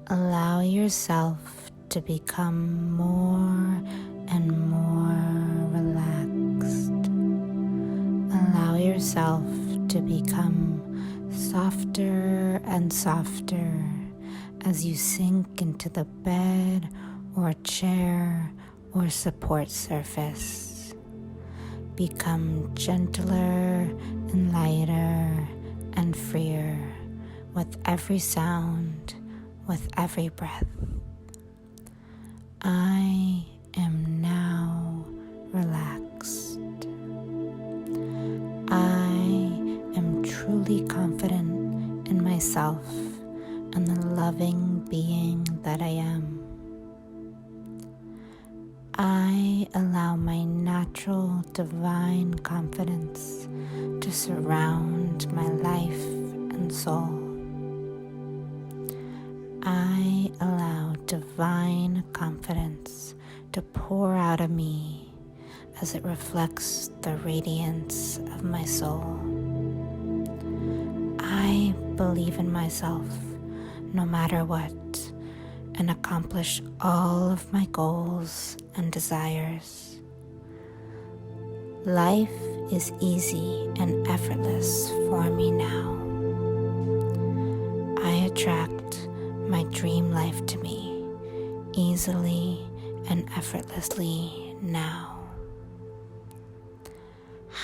Allow yourself to become more and more relaxed. Allow yourself to become softer and softer as you sink into the bed or chair or support surface. Become gentler and lighter and freer with every sound, with every breath. I am now relaxed. I am truly confident in myself and the loving being that I am. I allow my natural divine confidence to surround my life and soul. I allow divine confidence to pour out of me as it reflects the radiance of my soul. I believe in myself no matter what, and accomplish all of my goals and desires. Life is easy and effortless for me now. I attract my dream life to me easily and effortlessly now.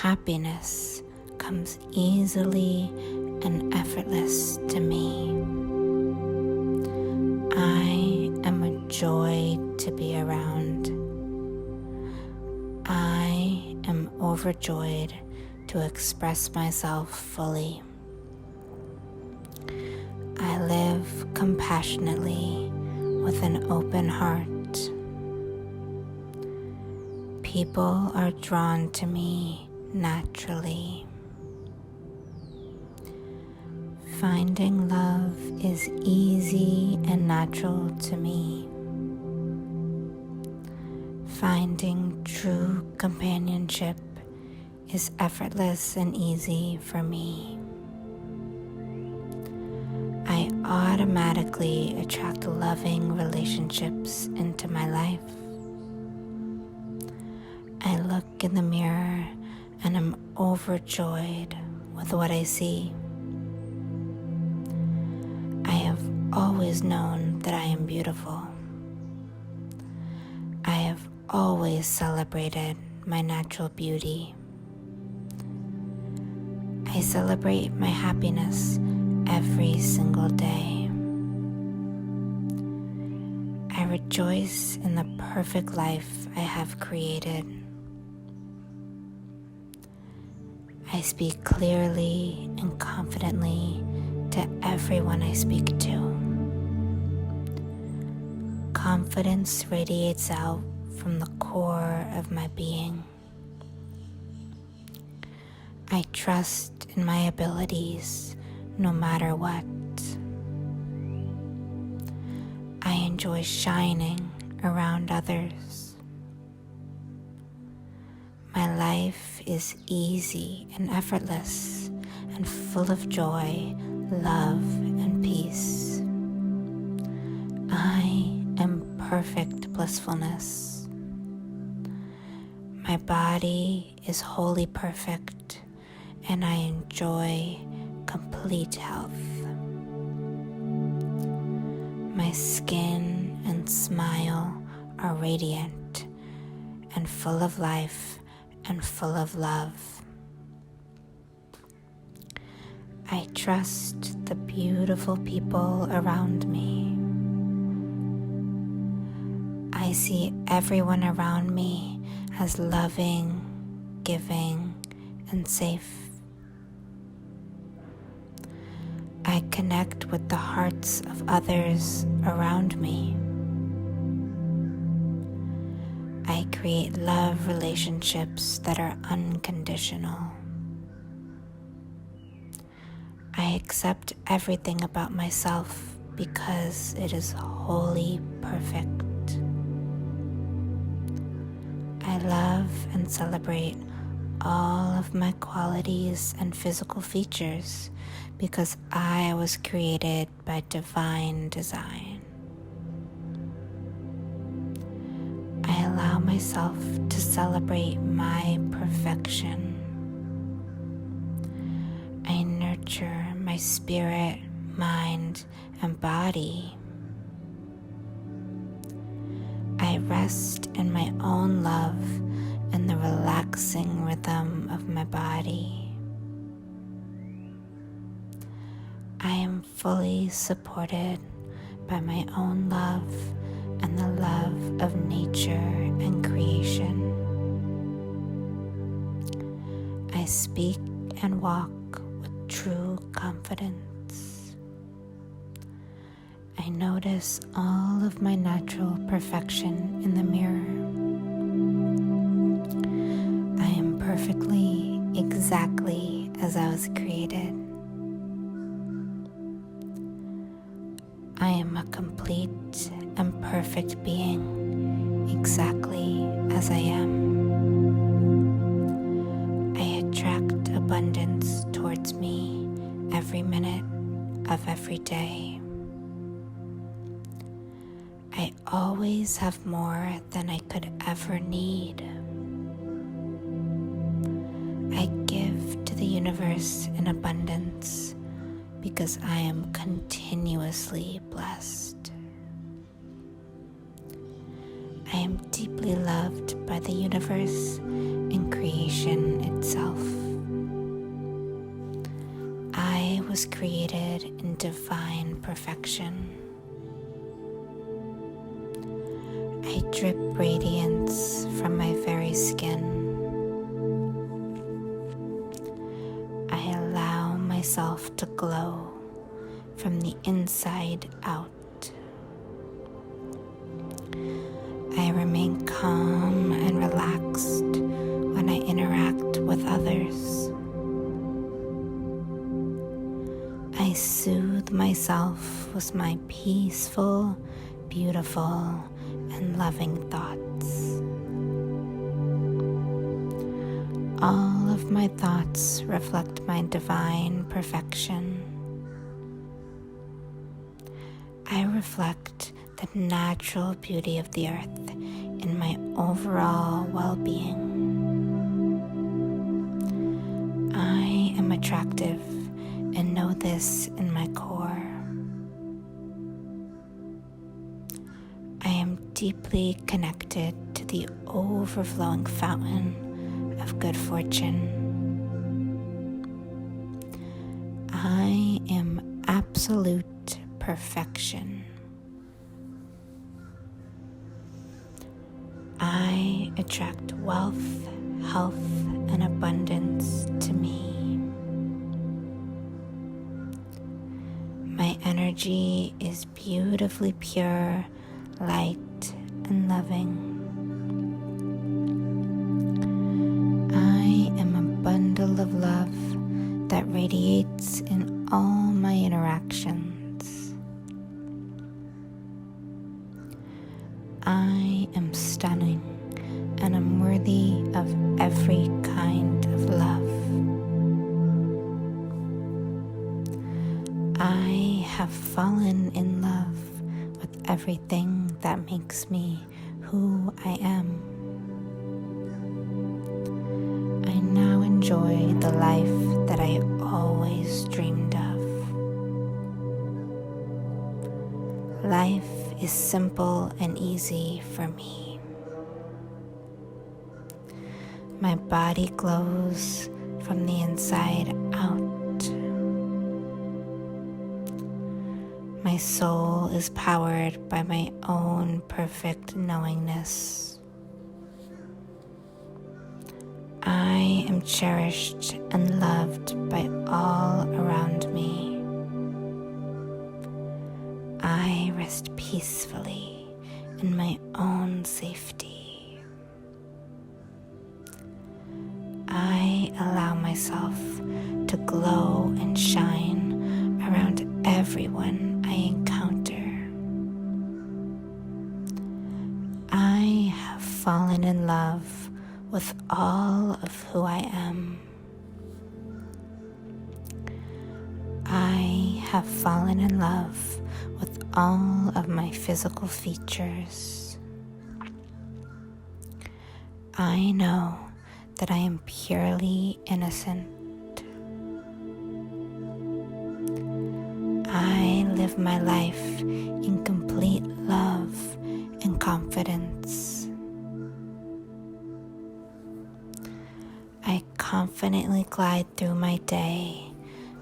Happiness comes easily and effortless to me. I am a joy to be around. I am overjoyed to express myself fully. I live compassionately with an open heart. People are drawn to me naturally. Finding love is easy and natural to me. Finding true companionship is effortless and easy for me. I automatically attract loving relationships into my life. I look in the mirror and am overjoyed with what I see. I have always known that I am beautiful. I have always celebrated my natural beauty. I celebrate my happiness every single day. I rejoice in the perfect life I have created. I speak clearly and confidently to everyone I speak to. Confidence radiates out from the core of my being. I trust in my abilities no matter what. I enjoy shining around others. My life is easy and effortless and full of joy, love, and peace. I am perfect blissfulness. My body is wholly perfect, and I enjoy complete health. My skin and smile are radiant and full of life and full of love. I trust the beautiful people around me. I see everyone around me as loving, giving, and safe. I connect with the hearts of others around me. I create love relationships that are unconditional. I accept everything about myself because it is wholly perfect. I love and celebrate all of my qualities and physical features because I was created by divine design. I allow myself to celebrate my perfection. I nurture my spirit, mind, and body. I rest in my own love and the relaxing rhythm of my body. I am fully supported by my own love and the love of nature and creation. I speak and walk with true confidence. I notice all of my natural perfection in the mirror. I am perfectly, exactly as I was created. I am a complete and perfect being, exactly as I am. I attract abundance towards me every minute of every day. I always have more than I could ever need. I give to the universe in abundance because I am continuously blessed. I am deeply loved by the universe and creation itself. I was created in divine perfection. I drip radiance from my very skin. I allow myself to glow from the inside out. I remain calm and relaxed when I interact with others. I soothe myself with my peaceful, beautiful, and loving thoughts. All of my thoughts reflect my divine perfection. I reflect the natural beauty of the earth in my overall well-being. I am attractive and know this in my core. I am deeply connected to the overflowing fountain of good fortune. I am absolute perfection. I attract wealth, health, and abundance to me. My energy is beautifully pure, light, and loving. I am a bundle of love that radiates in all my interactions. I am stunning and am worthy of every kind of love. I have fallen in love with everything that makes me who I am. I now enjoy the life that I always dreamed of. Life is simple and easy for me. My body glows from the inside out. My soul is powered by my own perfect knowingness. I am cherished and loved by all around me. I rest peacefully in my own safety. allow myself to glow and shine around everyone I encounter. I have fallen in love with all of who I am. I have fallen in love with all of my physical features. I know that I am purely innocent. I live my life in complete love and confidence. I confidently glide through my day,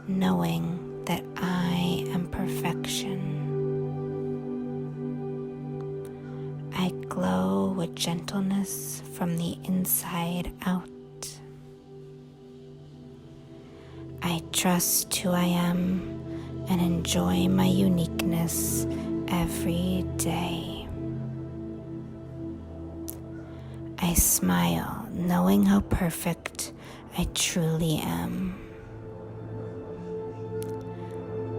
knowing that I am perfection. I glow with gentleness from the inside out. I trust who I am and enjoy my uniqueness every day. I smile, knowing how perfect I truly am.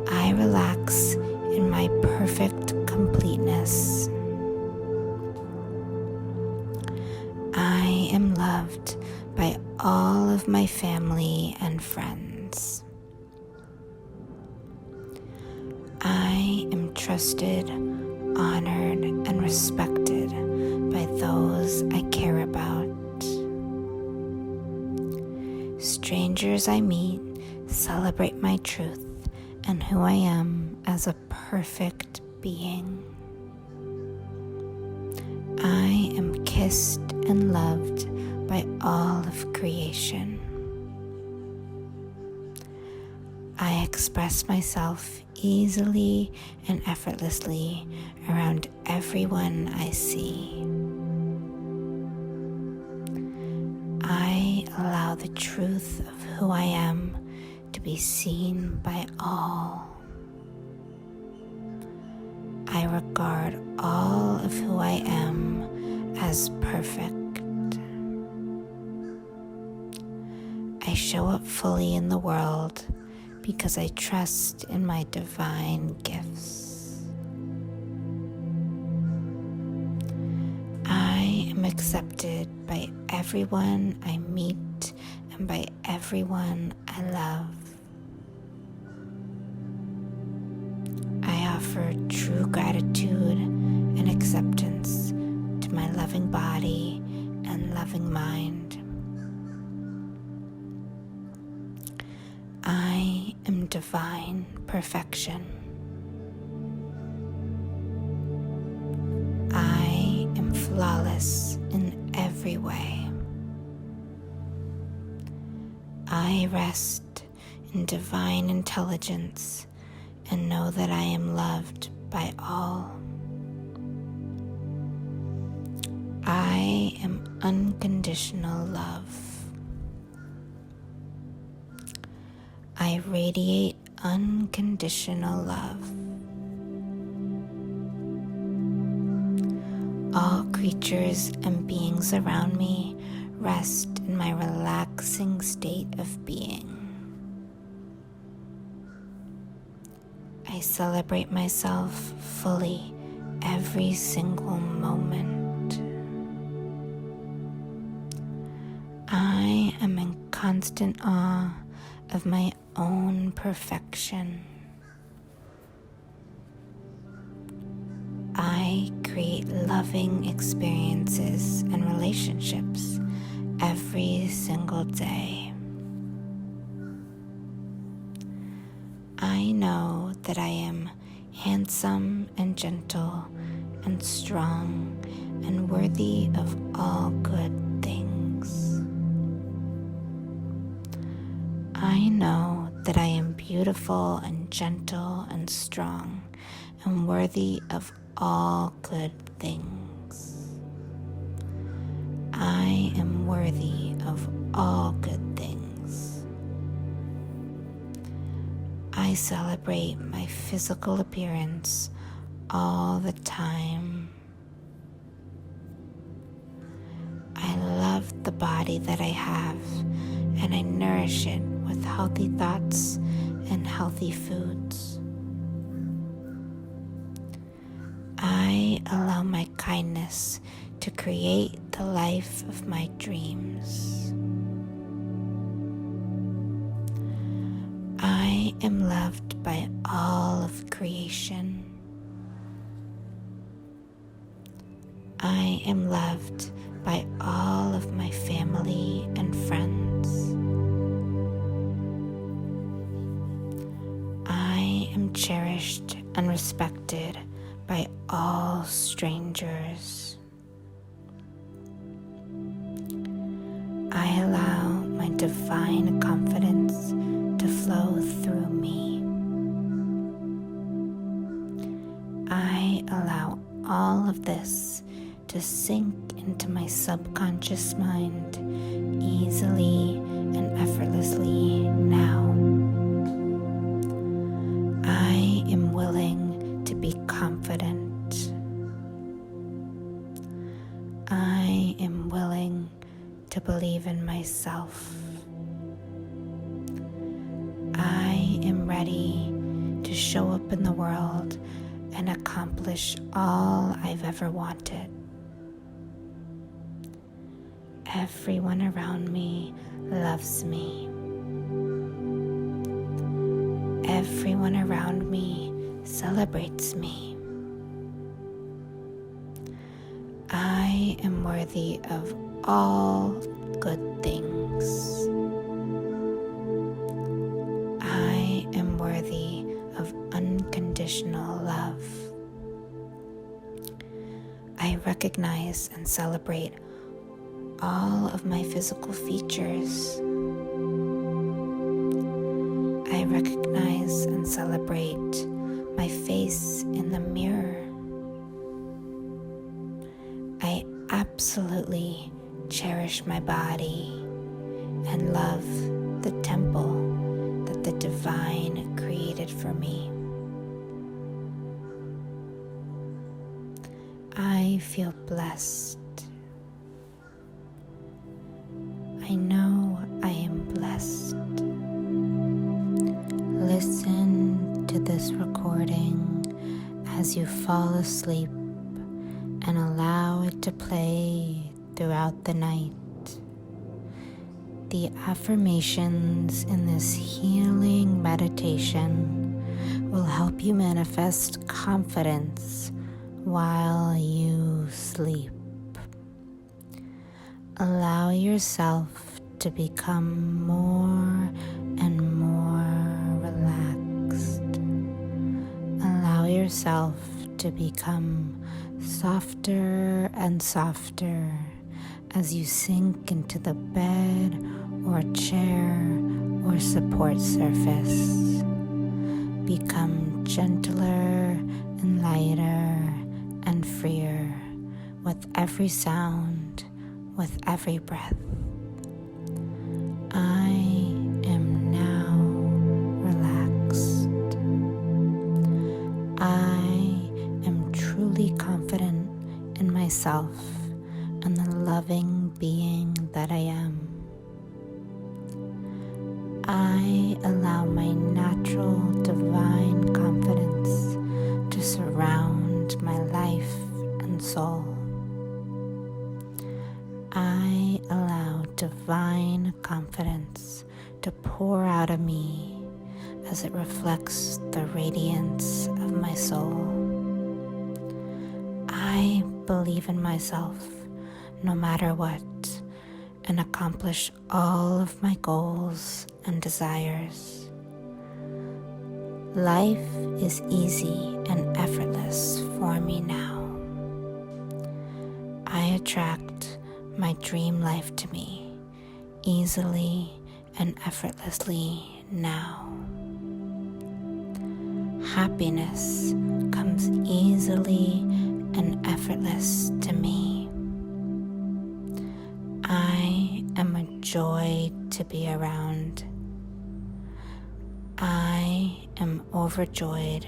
I relax in my perfect completeness. I am loved by all of my family and friends. I am trusted, honored, and respected by those I care about. Strangers I meet celebrate my truth and who I am as a perfect being. I am kissed and loved by all of creation. I express myself easily and effortlessly around everyone I see. I allow the truth of who I am to be seen by all. I regard all of who I am as perfect. I show up fully in the world because I trust in my divine gifts. I am accepted by everyone I meet and by everyone I love. I offer true gratitude and acceptance to my loving body and loving mind. I am divine perfection. I am flawless in every way. I rest in divine intelligence and know that I am loved by all. I am unconditional love. I radiate unconditional love. All creatures and beings around me rest in my relaxing state of being. I celebrate myself fully every single moment. I am in constant awe of my own perfection. I create loving experiences and relationships every single day. I know that I am handsome and gentle and strong and worthy of all good things. I know that I am beautiful and gentle and strong and worthy of all good things. I am worthy of all good things. I celebrate my physical appearance all the time. I love the body that I have and I nourish it with healthy thoughts and healthy foods. I allow my kindness to create the life of my dreams. I am loved by all of creation. I am loved by all of my family and friends. I am cherished and respected by all strangers. I allow my divine confidence to flow through me. I allow all of this to sink into my subconscious mind easily and effortlessly now. I am willing to be confident. I am willing to believe in myself. I am ready to show up in the world and accomplish all I've ever wanted. Everyone around me loves me. Everyone around me celebrates me. I am worthy of all good things. I am worthy of unconditional love. I recognize and celebrate all of my physical features. I recognize and celebrate my face in the mirror. I absolutely cherish my body and love the temple that the divine created for me. I feel blessed. I know I am blessed. Listen to this recording as you fall asleep and allow it to play throughout the night. The affirmations in this healing meditation will help you manifest confidence while you sleep. Allow yourself to become more and more relaxed. Allow yourself to become softer and softer as you sink into the bed or chair or support surface. Become gentler and lighter and freer with every sound, with every breath. I am now relaxed. I am truly confident in myself and the loving being that I am. I allow my natural divine confidence to surround my life and soul. I allow divine confidence to pour out of me as it reflects the radiance of my soul. I believe in myself no matter what and accomplish all of my goals and desires. Life is easy and effortless for me now. I attract my dream life to me easily and effortlessly now. Happiness comes easily and effortless to me. I am a joy to be around. I am overjoyed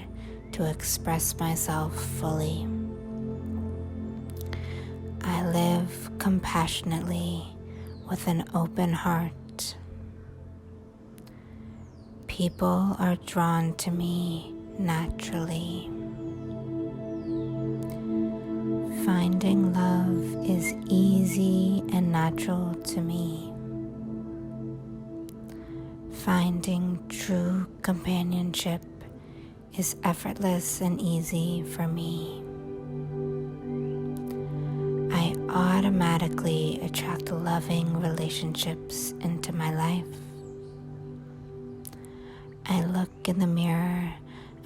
to express myself fully. I live compassionately with an open heart. people are drawn to me naturally. Finding love is easy and natural to me. Finding true companionship is effortless and easy for me. I automatically attract loving relationships into my life. I look in the mirror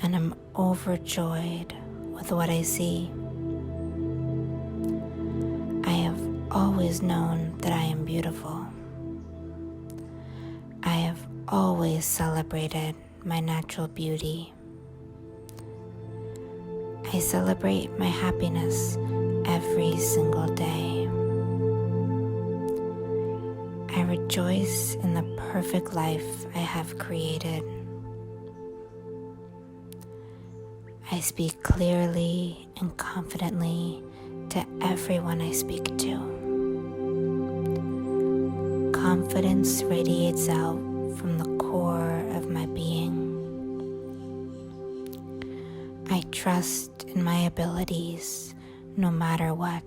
and am overjoyed with what I see. I have always known that I am beautiful. I have always celebrated my natural beauty. I celebrate my happiness every single day. I rejoice in the perfect life I have created. I speak clearly and confidently to everyone I speak to. Confidence radiates out from the core of my being. I trust in my abilities no matter what.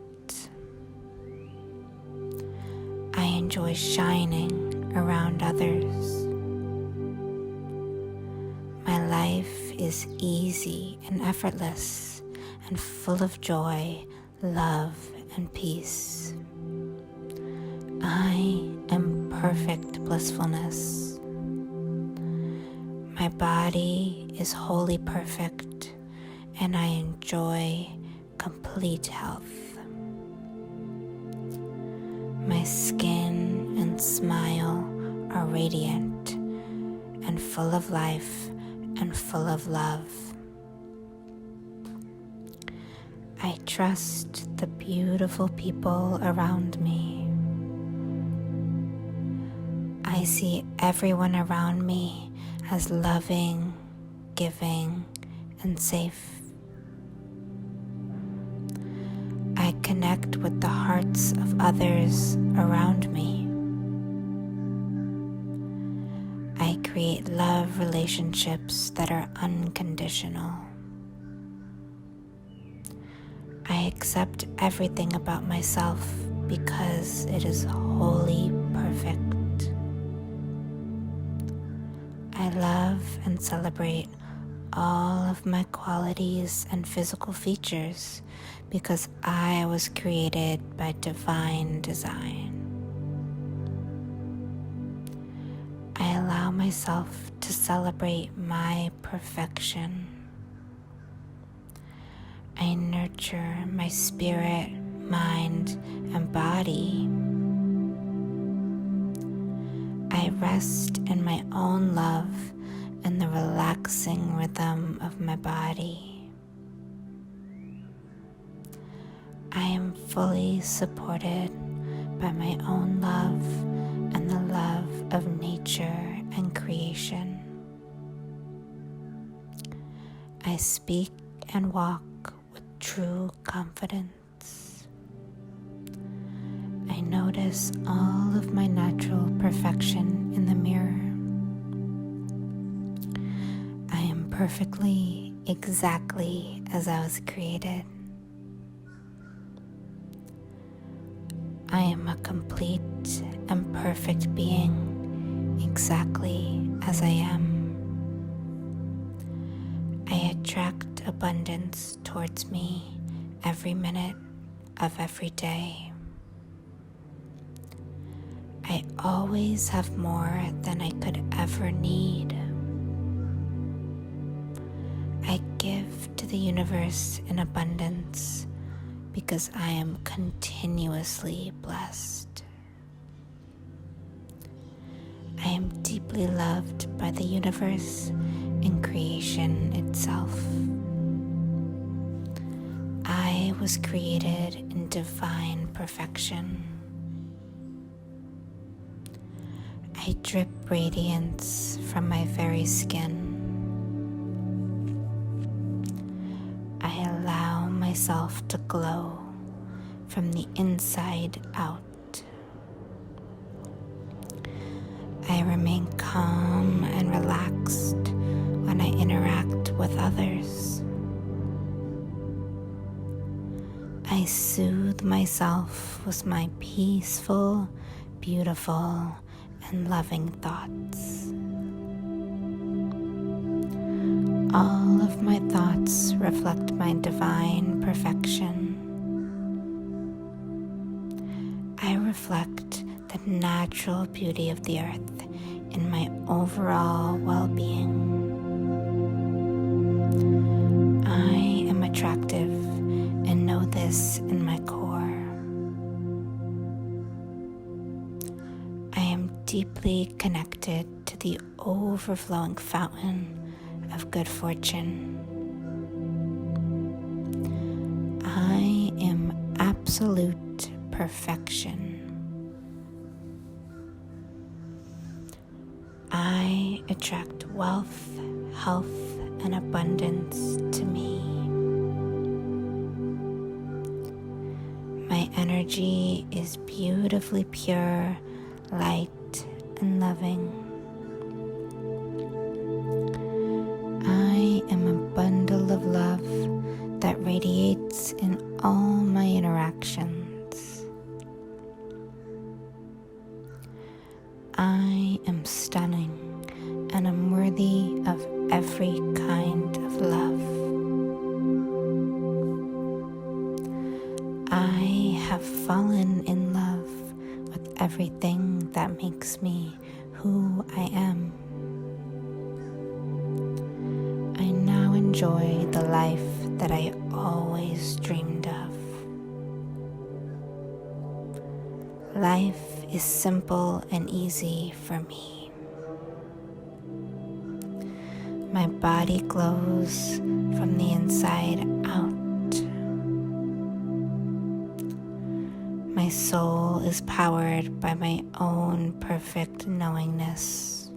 I enjoy shining around others. My life is easy and effortless and full of joy, love, and peace. I am perfect blissfulness. My body is wholly perfect, and I enjoy complete health. My skin and smile are radiant and full of life and full of love. I trust the beautiful people around me. I see everyone around me as loving, giving, and safe. I connect with the hearts of others around me. I create love relationships that are unconditional. I accept everything about myself because it is wholly perfect. I love and celebrate all of my qualities and physical features because I was created by divine design. I allow myself to celebrate my perfection. I nurture my spirit, mind, and body. I rest in my own love and the relaxing rhythm of my body. I am fully supported by my own love and the love of nature and creation. I speak and walk with true confidence. I notice all of my natural perfection in the mirror. I am perfectly, exactly as I was created. I am a complete and perfect being, exactly as I am. I attract abundance towards me every minute of every day. I always have more than I could ever need. I give to the universe in abundance because I am continuously blessed. I am deeply loved by the universe and creation itself. I was created in divine perfection. I drip radiance from my very skin. I allow myself to glow from the inside out. I remain calm and relaxed when I interact with others. I soothe myself with my peaceful, beautiful, and loving thoughts. All of my thoughts reflect my divine perfection. I reflect the natural beauty of the earth in my overall well-being. I am attractive and know this in my core. I am deeply connected to the overflowing fountain of good fortune. I am absolute perfection. I attract wealth, health, and abundance to me. My energy is beautifully pure, light, and loving. I am a bundle of love that radiates in all my interactions. I am stunning and I'm worthy of every kind of love. I have fallen in love with everything that makes me who I am. I now enjoy the life that I always dreamed of. Life is simple and easy for me. My body glows from the inside out. My soul is powered by my own perfect knowingness.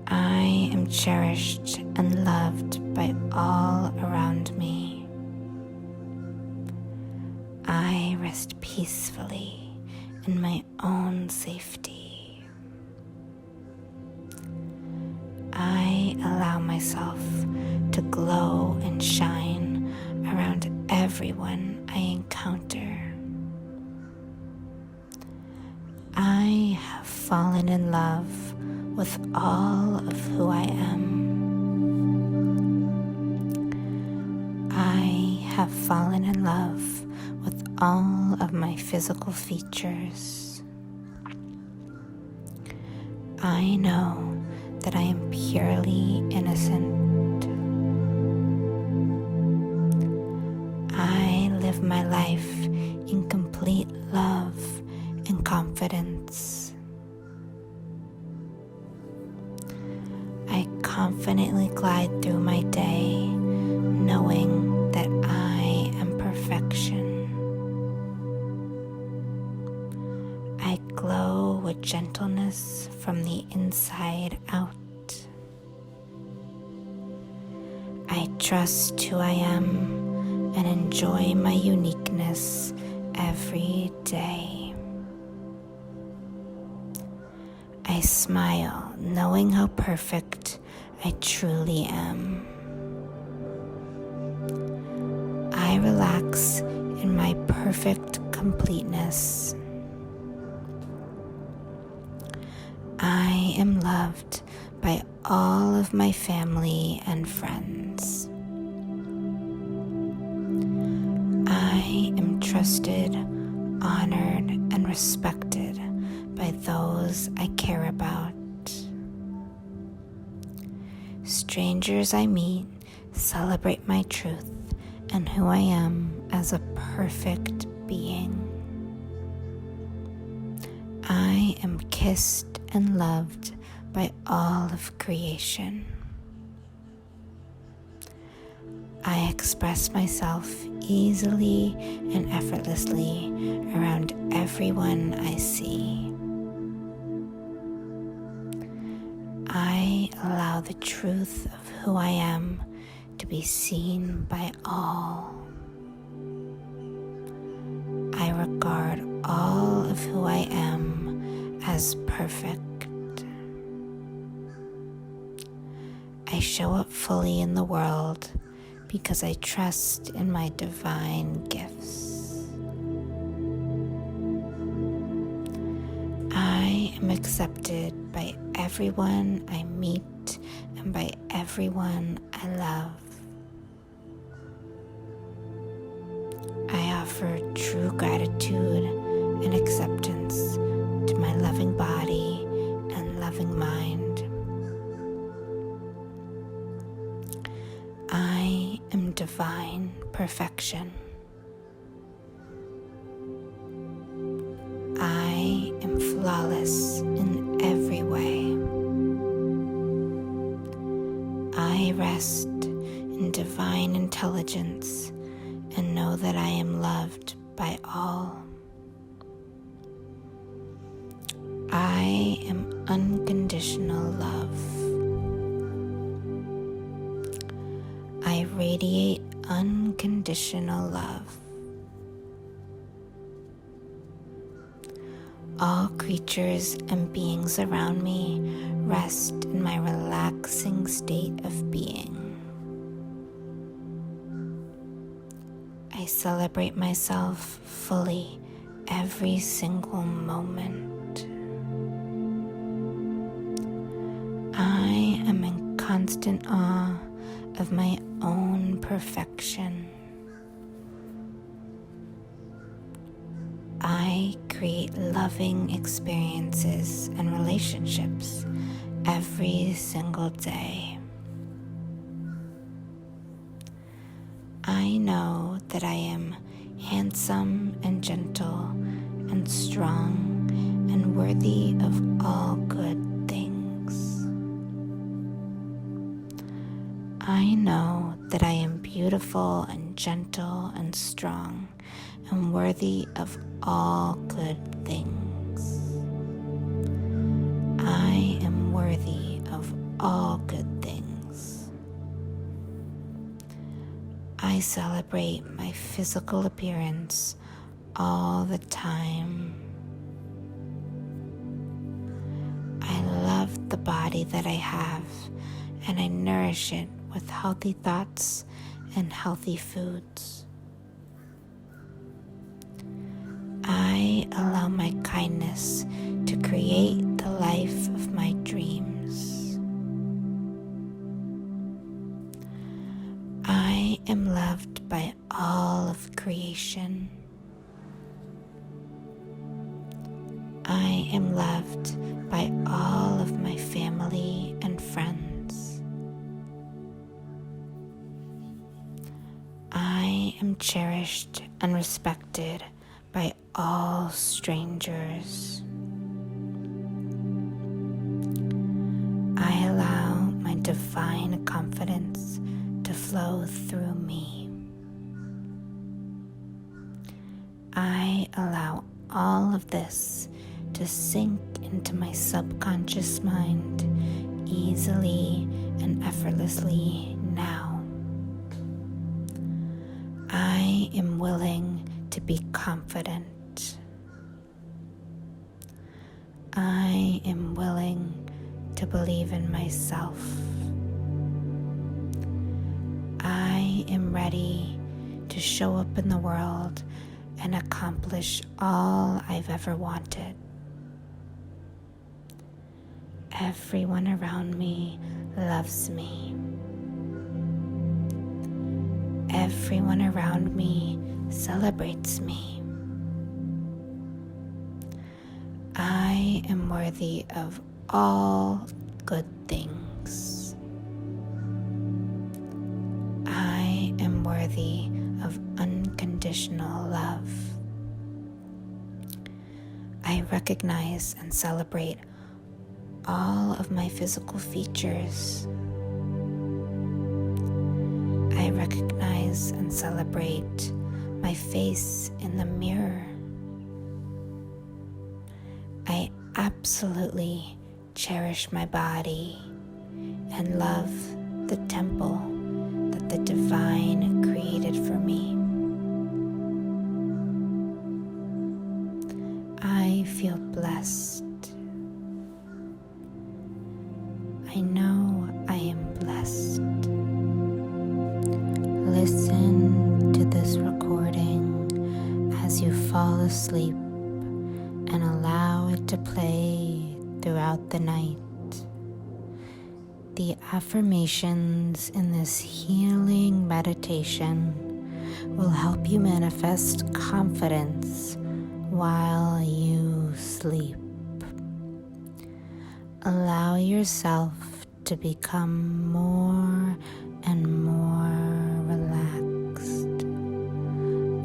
I am cherished and loved by all around me. I rest peacefully in my own safety. I allow myself to glow and shine around everyone I encounter. I have fallen in love with all of who I am. I have fallen in love with all of my physical features. I know that I am purely innocent. I live my life in complete love and confidence. I confidently glide through my day, knowing that I am perfection. I glow with gentleness from the inside out. I trust who I am and enjoy my uniqueness every day. I smile, knowing how perfect I truly am. I relax in my perfect completeness. I am loved by all of my family and friends. I am trusted, honored, and respected by those I care about. Strangers I meet celebrate my truth and who I am as a perfect being. I am kissed and loved by all of creation. I express myself easily and effortlessly around everyone I see. I allow the truth of who I am to be seen by all. I regard all of who I am as perfect. I show up fully in the world because I trust in my divine gifts. I am accepted by everyone I meet and by everyone I love. I offer true gratitude and acceptance to my loving body and loving mind. I am divine perfection. I am flawless in every way. I rest in divine intelligence and know that I am loved by all. I am unconditional love. I radiate unconditional love. All creatures and beings around me rest in my relaxing state of being. I celebrate myself fully every single moment. I am in constant awe of my own perfection. I create loving experiences and relationships every single day. I know that I am handsome and gentle and strong and worthy of all good things. I know that I am beautiful and gentle and strong and worthy of all good things. I am worthy of all good things. I celebrate my physical appearance all the time. I love the body that I have, and I nourish it with healthy thoughts and healthy foods. I allow my kindness to create the life of my dreams. I am loved by all of creation. I am loved by all of my family and friends. I am cherished and respected by all strangers. I allow my divine confidence to flow through me. I allow all of this to sink into my subconscious mind easily and effortlessly now. I am willing to be confident. I am willing to believe in myself. I am ready to show up in the world and accomplish all I've ever wanted. Everyone around me loves me. Everyone around me celebrates me. I am worthy of all good things. I am worthy of unconditional love. I recognize and celebrate all of my physical features. I recognize and celebrate my face in the mirror. I absolutely cherish my body and love the temple that the divine created for me. I feel blessed. I know I am blessed. you fall asleep and allow it to play throughout the night. The affirmations in this healing meditation will help you manifest confidence while you sleep. Allow yourself to become more and more relaxed.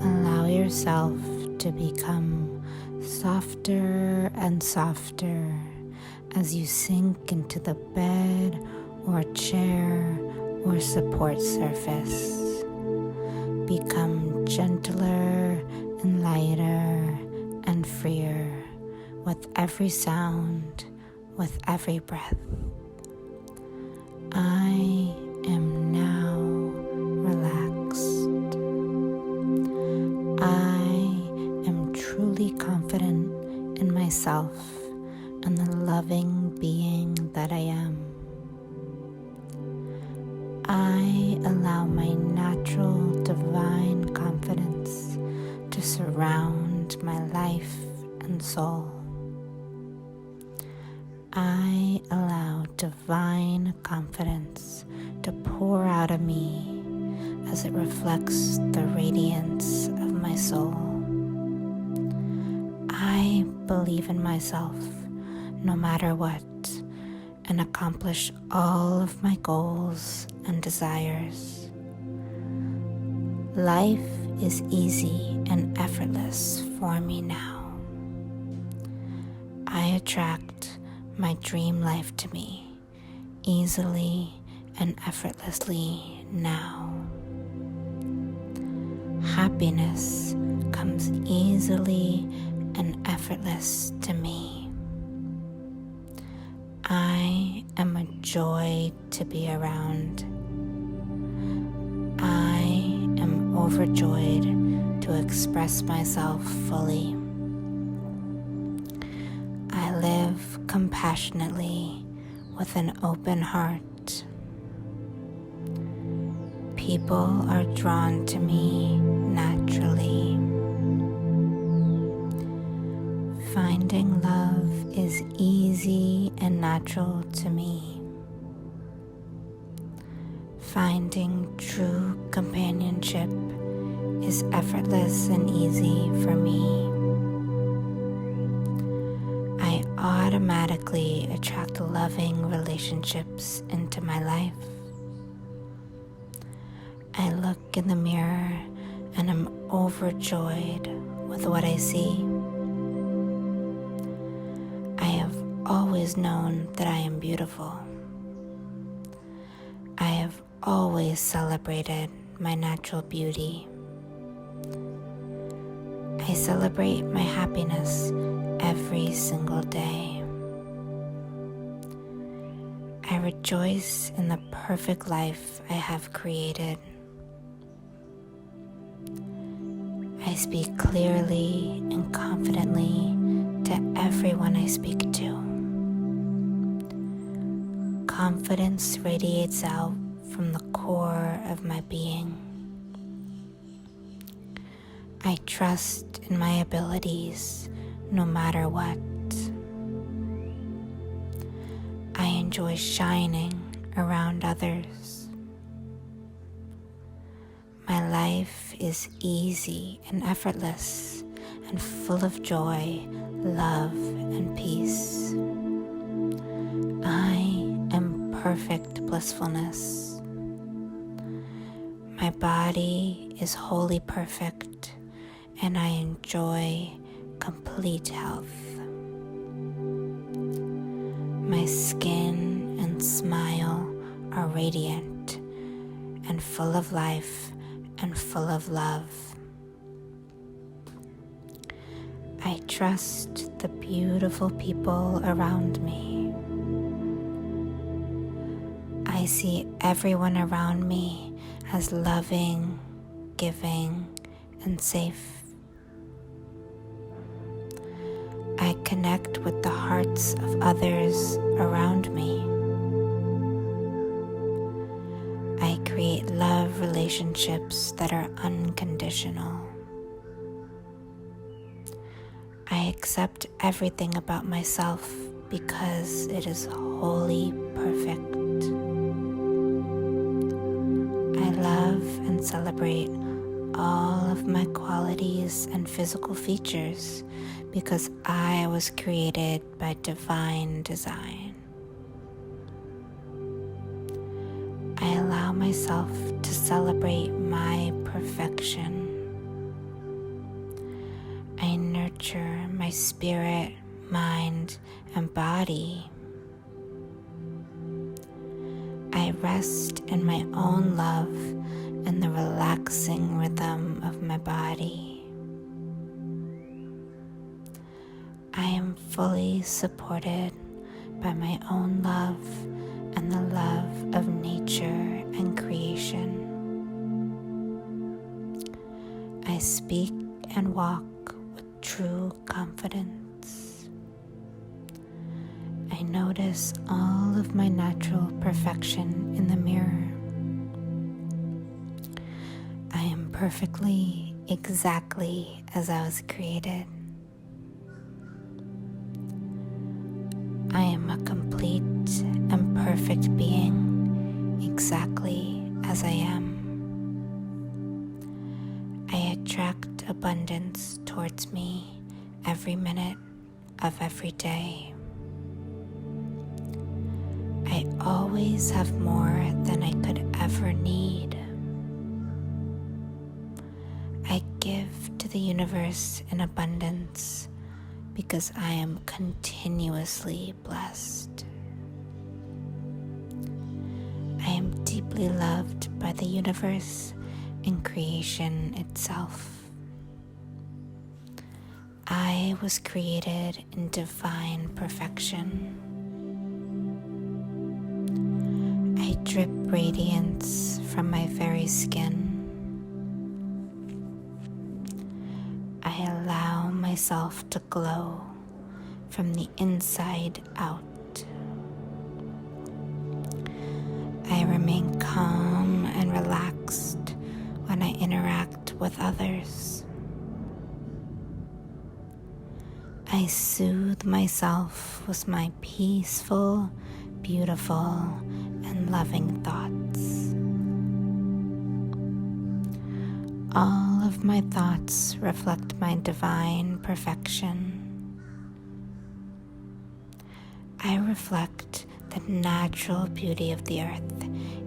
Allow yourself to become softer and softer as you sink into the bed or chair or support surface. Become gentler and lighter and freer with every sound, with every breath. I am now relaxed. I am truly confident in myself and the loving being that I am. I allow my natural divine confidence to surround my life and soul. I allow divine confidence to pour out of me as it reflects the radiance of my soul. I believe in myself no matter what, and accomplish all of my goals and desires. Life is easy and effortless for me now. I attract my dream life to me easily and effortlessly now. Happiness comes easily and effortless to me. I am a joy to be around. I am overjoyed to express myself fully. I live compassionately with an open heart. People are drawn to me naturally. Finding love is easy and natural to me. Finding true companionship is effortless and easy for me. I automatically attract loving relationships into my life. I look in the mirror and am overjoyed with what I see. I have always known that I am beautiful. I have always celebrated my natural beauty. I celebrate my happiness every single day. I rejoice in the perfect life I have created. I speak clearly and confidently to everyone I speak to. Confidence radiates out from the core of my being. I trust in my abilities no matter what. I enjoy shining around others. My life is easy and effortless and full of joy, love, and peace. I am perfect blissfulness. My body is wholly perfect, and I enjoy complete health. My skin and smile are radiant and full of life and full of love. I trust the beautiful people around me. I see everyone around me as loving, giving, and safe. I connect with the hearts of others around me. I create love relationships that are unconditional. accept everything about myself because it is wholly perfect. I love and celebrate all of my qualities and physical features because I was created by divine design. I allow myself to celebrate my perfection. I nurture my spirit, mind, and body. I rest in my own love and the relaxing rhythm of my body. I am fully supported by my own love and the love of nature and creation. I speak and walk with true confidence. I notice all of my natural perfection in the mirror. I am perfectly, exactly as I was created. I am a complete and perfect being, exactly as I am. I attract abundance towards me every minute of every day. I always have more than I could ever need. I give to the universe in abundance because I am continuously blessed. I am deeply loved by the universe and creation itself. I was created in divine perfection. I drip radiance from my very skin. I allow myself to glow from the inside out. I remain calm and relaxed when I interact with others. I soothe myself with my peaceful, beautiful, and loving thoughts. All of my thoughts reflect my divine perfection. I reflect the natural beauty of the earth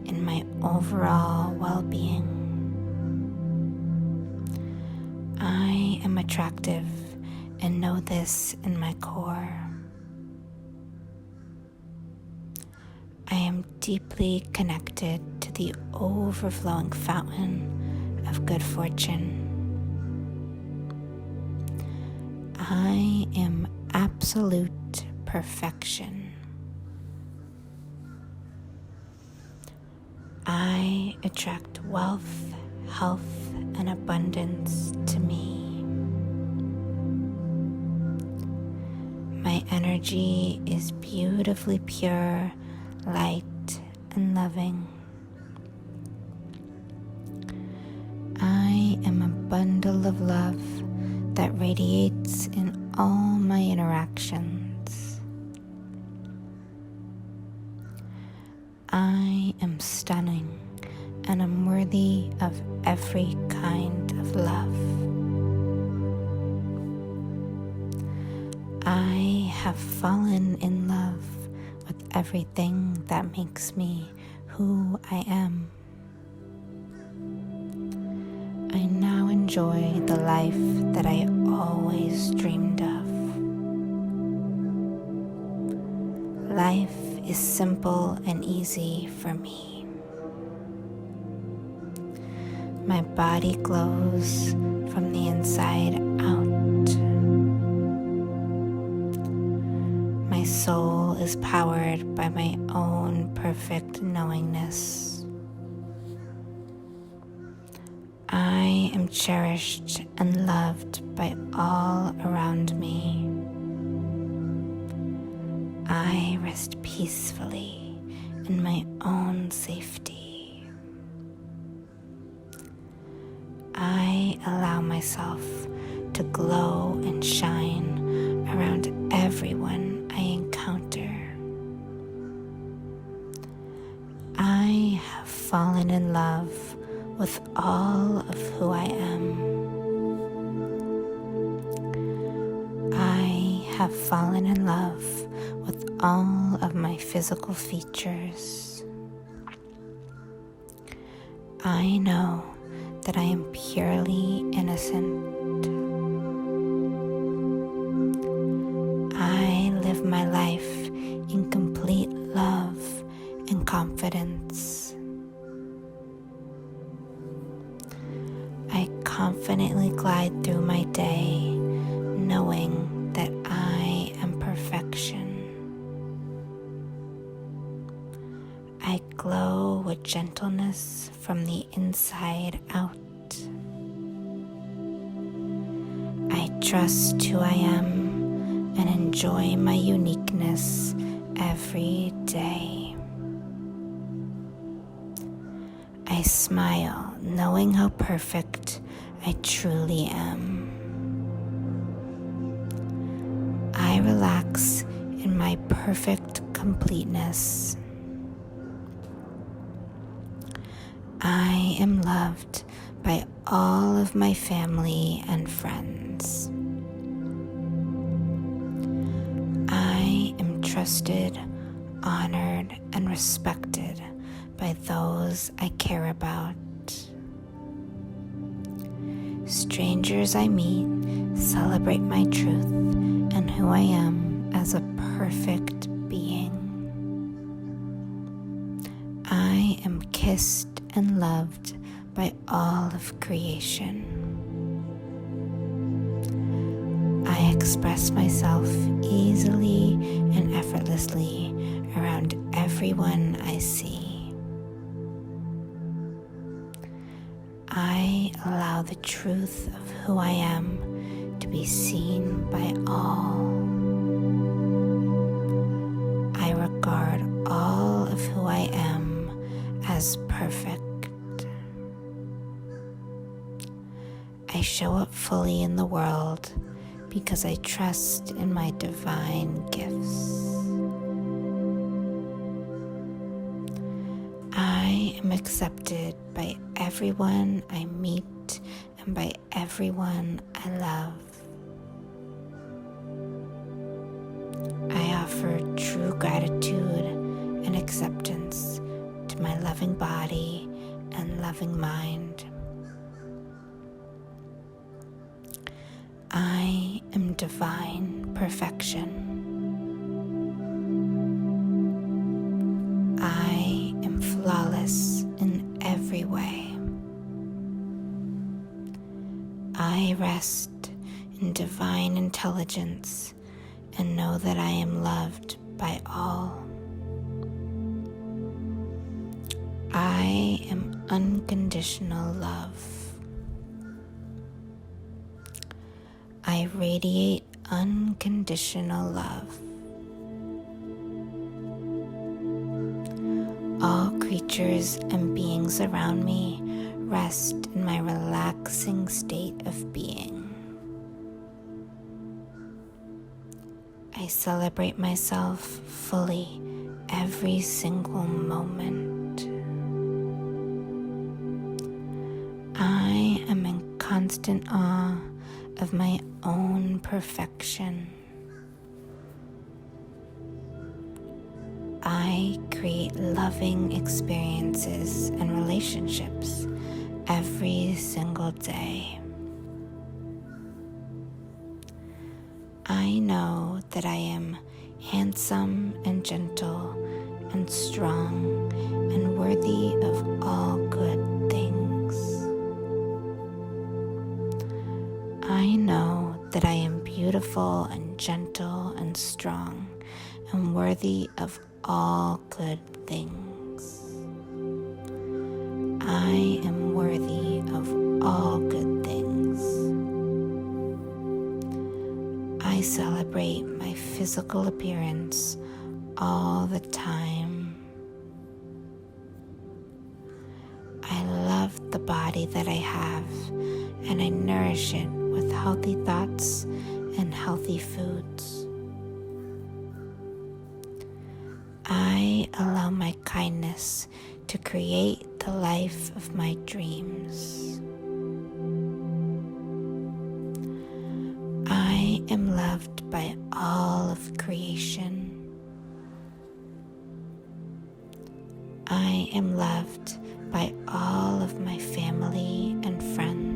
in my overall well-being. I am attractive and know this in my core. I am deeply connected to the overflowing fountain of good fortune. I am absolute perfection. I attract wealth, health, and abundance to me. My energy is beautifully pure, light, and loving. I am a bundle of love that radiates in all my interactions. I am stunning and am worthy of every kind of love. I have fallen in love with everything that makes me who I am. I now enjoy the life that I always dreamed of. Life is simple and easy for me. My body glows from the inside out. My soul is powered by my own perfect knowingness. I am cherished and loved by all around me. I rest peacefully in my own safety. I allow myself to glow and shine everyone I encounter. I have fallen in love with all of who I am. I have fallen in love with all of my physical features. I know that I am purely innocent. I live my life in complete love and confidence. I confidently glide through my day, knowing that I am perfection. I glow with gentleness from the inside out. I trust who I am and enjoy my uniqueness every day. I smile, knowing how perfect I truly am. I relax in my perfect completeness. I am loved by all of my family and friends. I am trusted, honored, and respected by those I care about. Strangers I meet celebrate my truth and who I am as a perfect being. I am kissed and loved by all of creation. I express myself easily and effortlessly around everyone I see. I allow the truth of who I am to be seen by all. I regard all of who I am as perfect. I show up fully in the world because I trust in my divine gifts. I am accepted by everyone I meet and by everyone I love. I offer true gratitude and acceptance to my loving body and loving mind. I am divine perfection. I am flawless in every way. I rest in divine intelligence and know that I am loved by all. I am unconditional love. I radiate unconditional love. All creatures and beings around me rest in my relaxing state of being. I celebrate myself fully every single moment. I am in constant awe of my own perfection. I create loving experiences and relationships every single day. I know that I am handsome and gentle and strong and worthy of all good things. I know that I am beautiful and gentle and strong and worthy of all good things. I am worthy of all good things. I celebrate my physical appearance all the time. I love the body that I have, and I nourish it with healthy thoughts and healthy foods. I allow my kindness to create the life of my dreams. I am loved by all of creation. I am loved by all of my family and friends.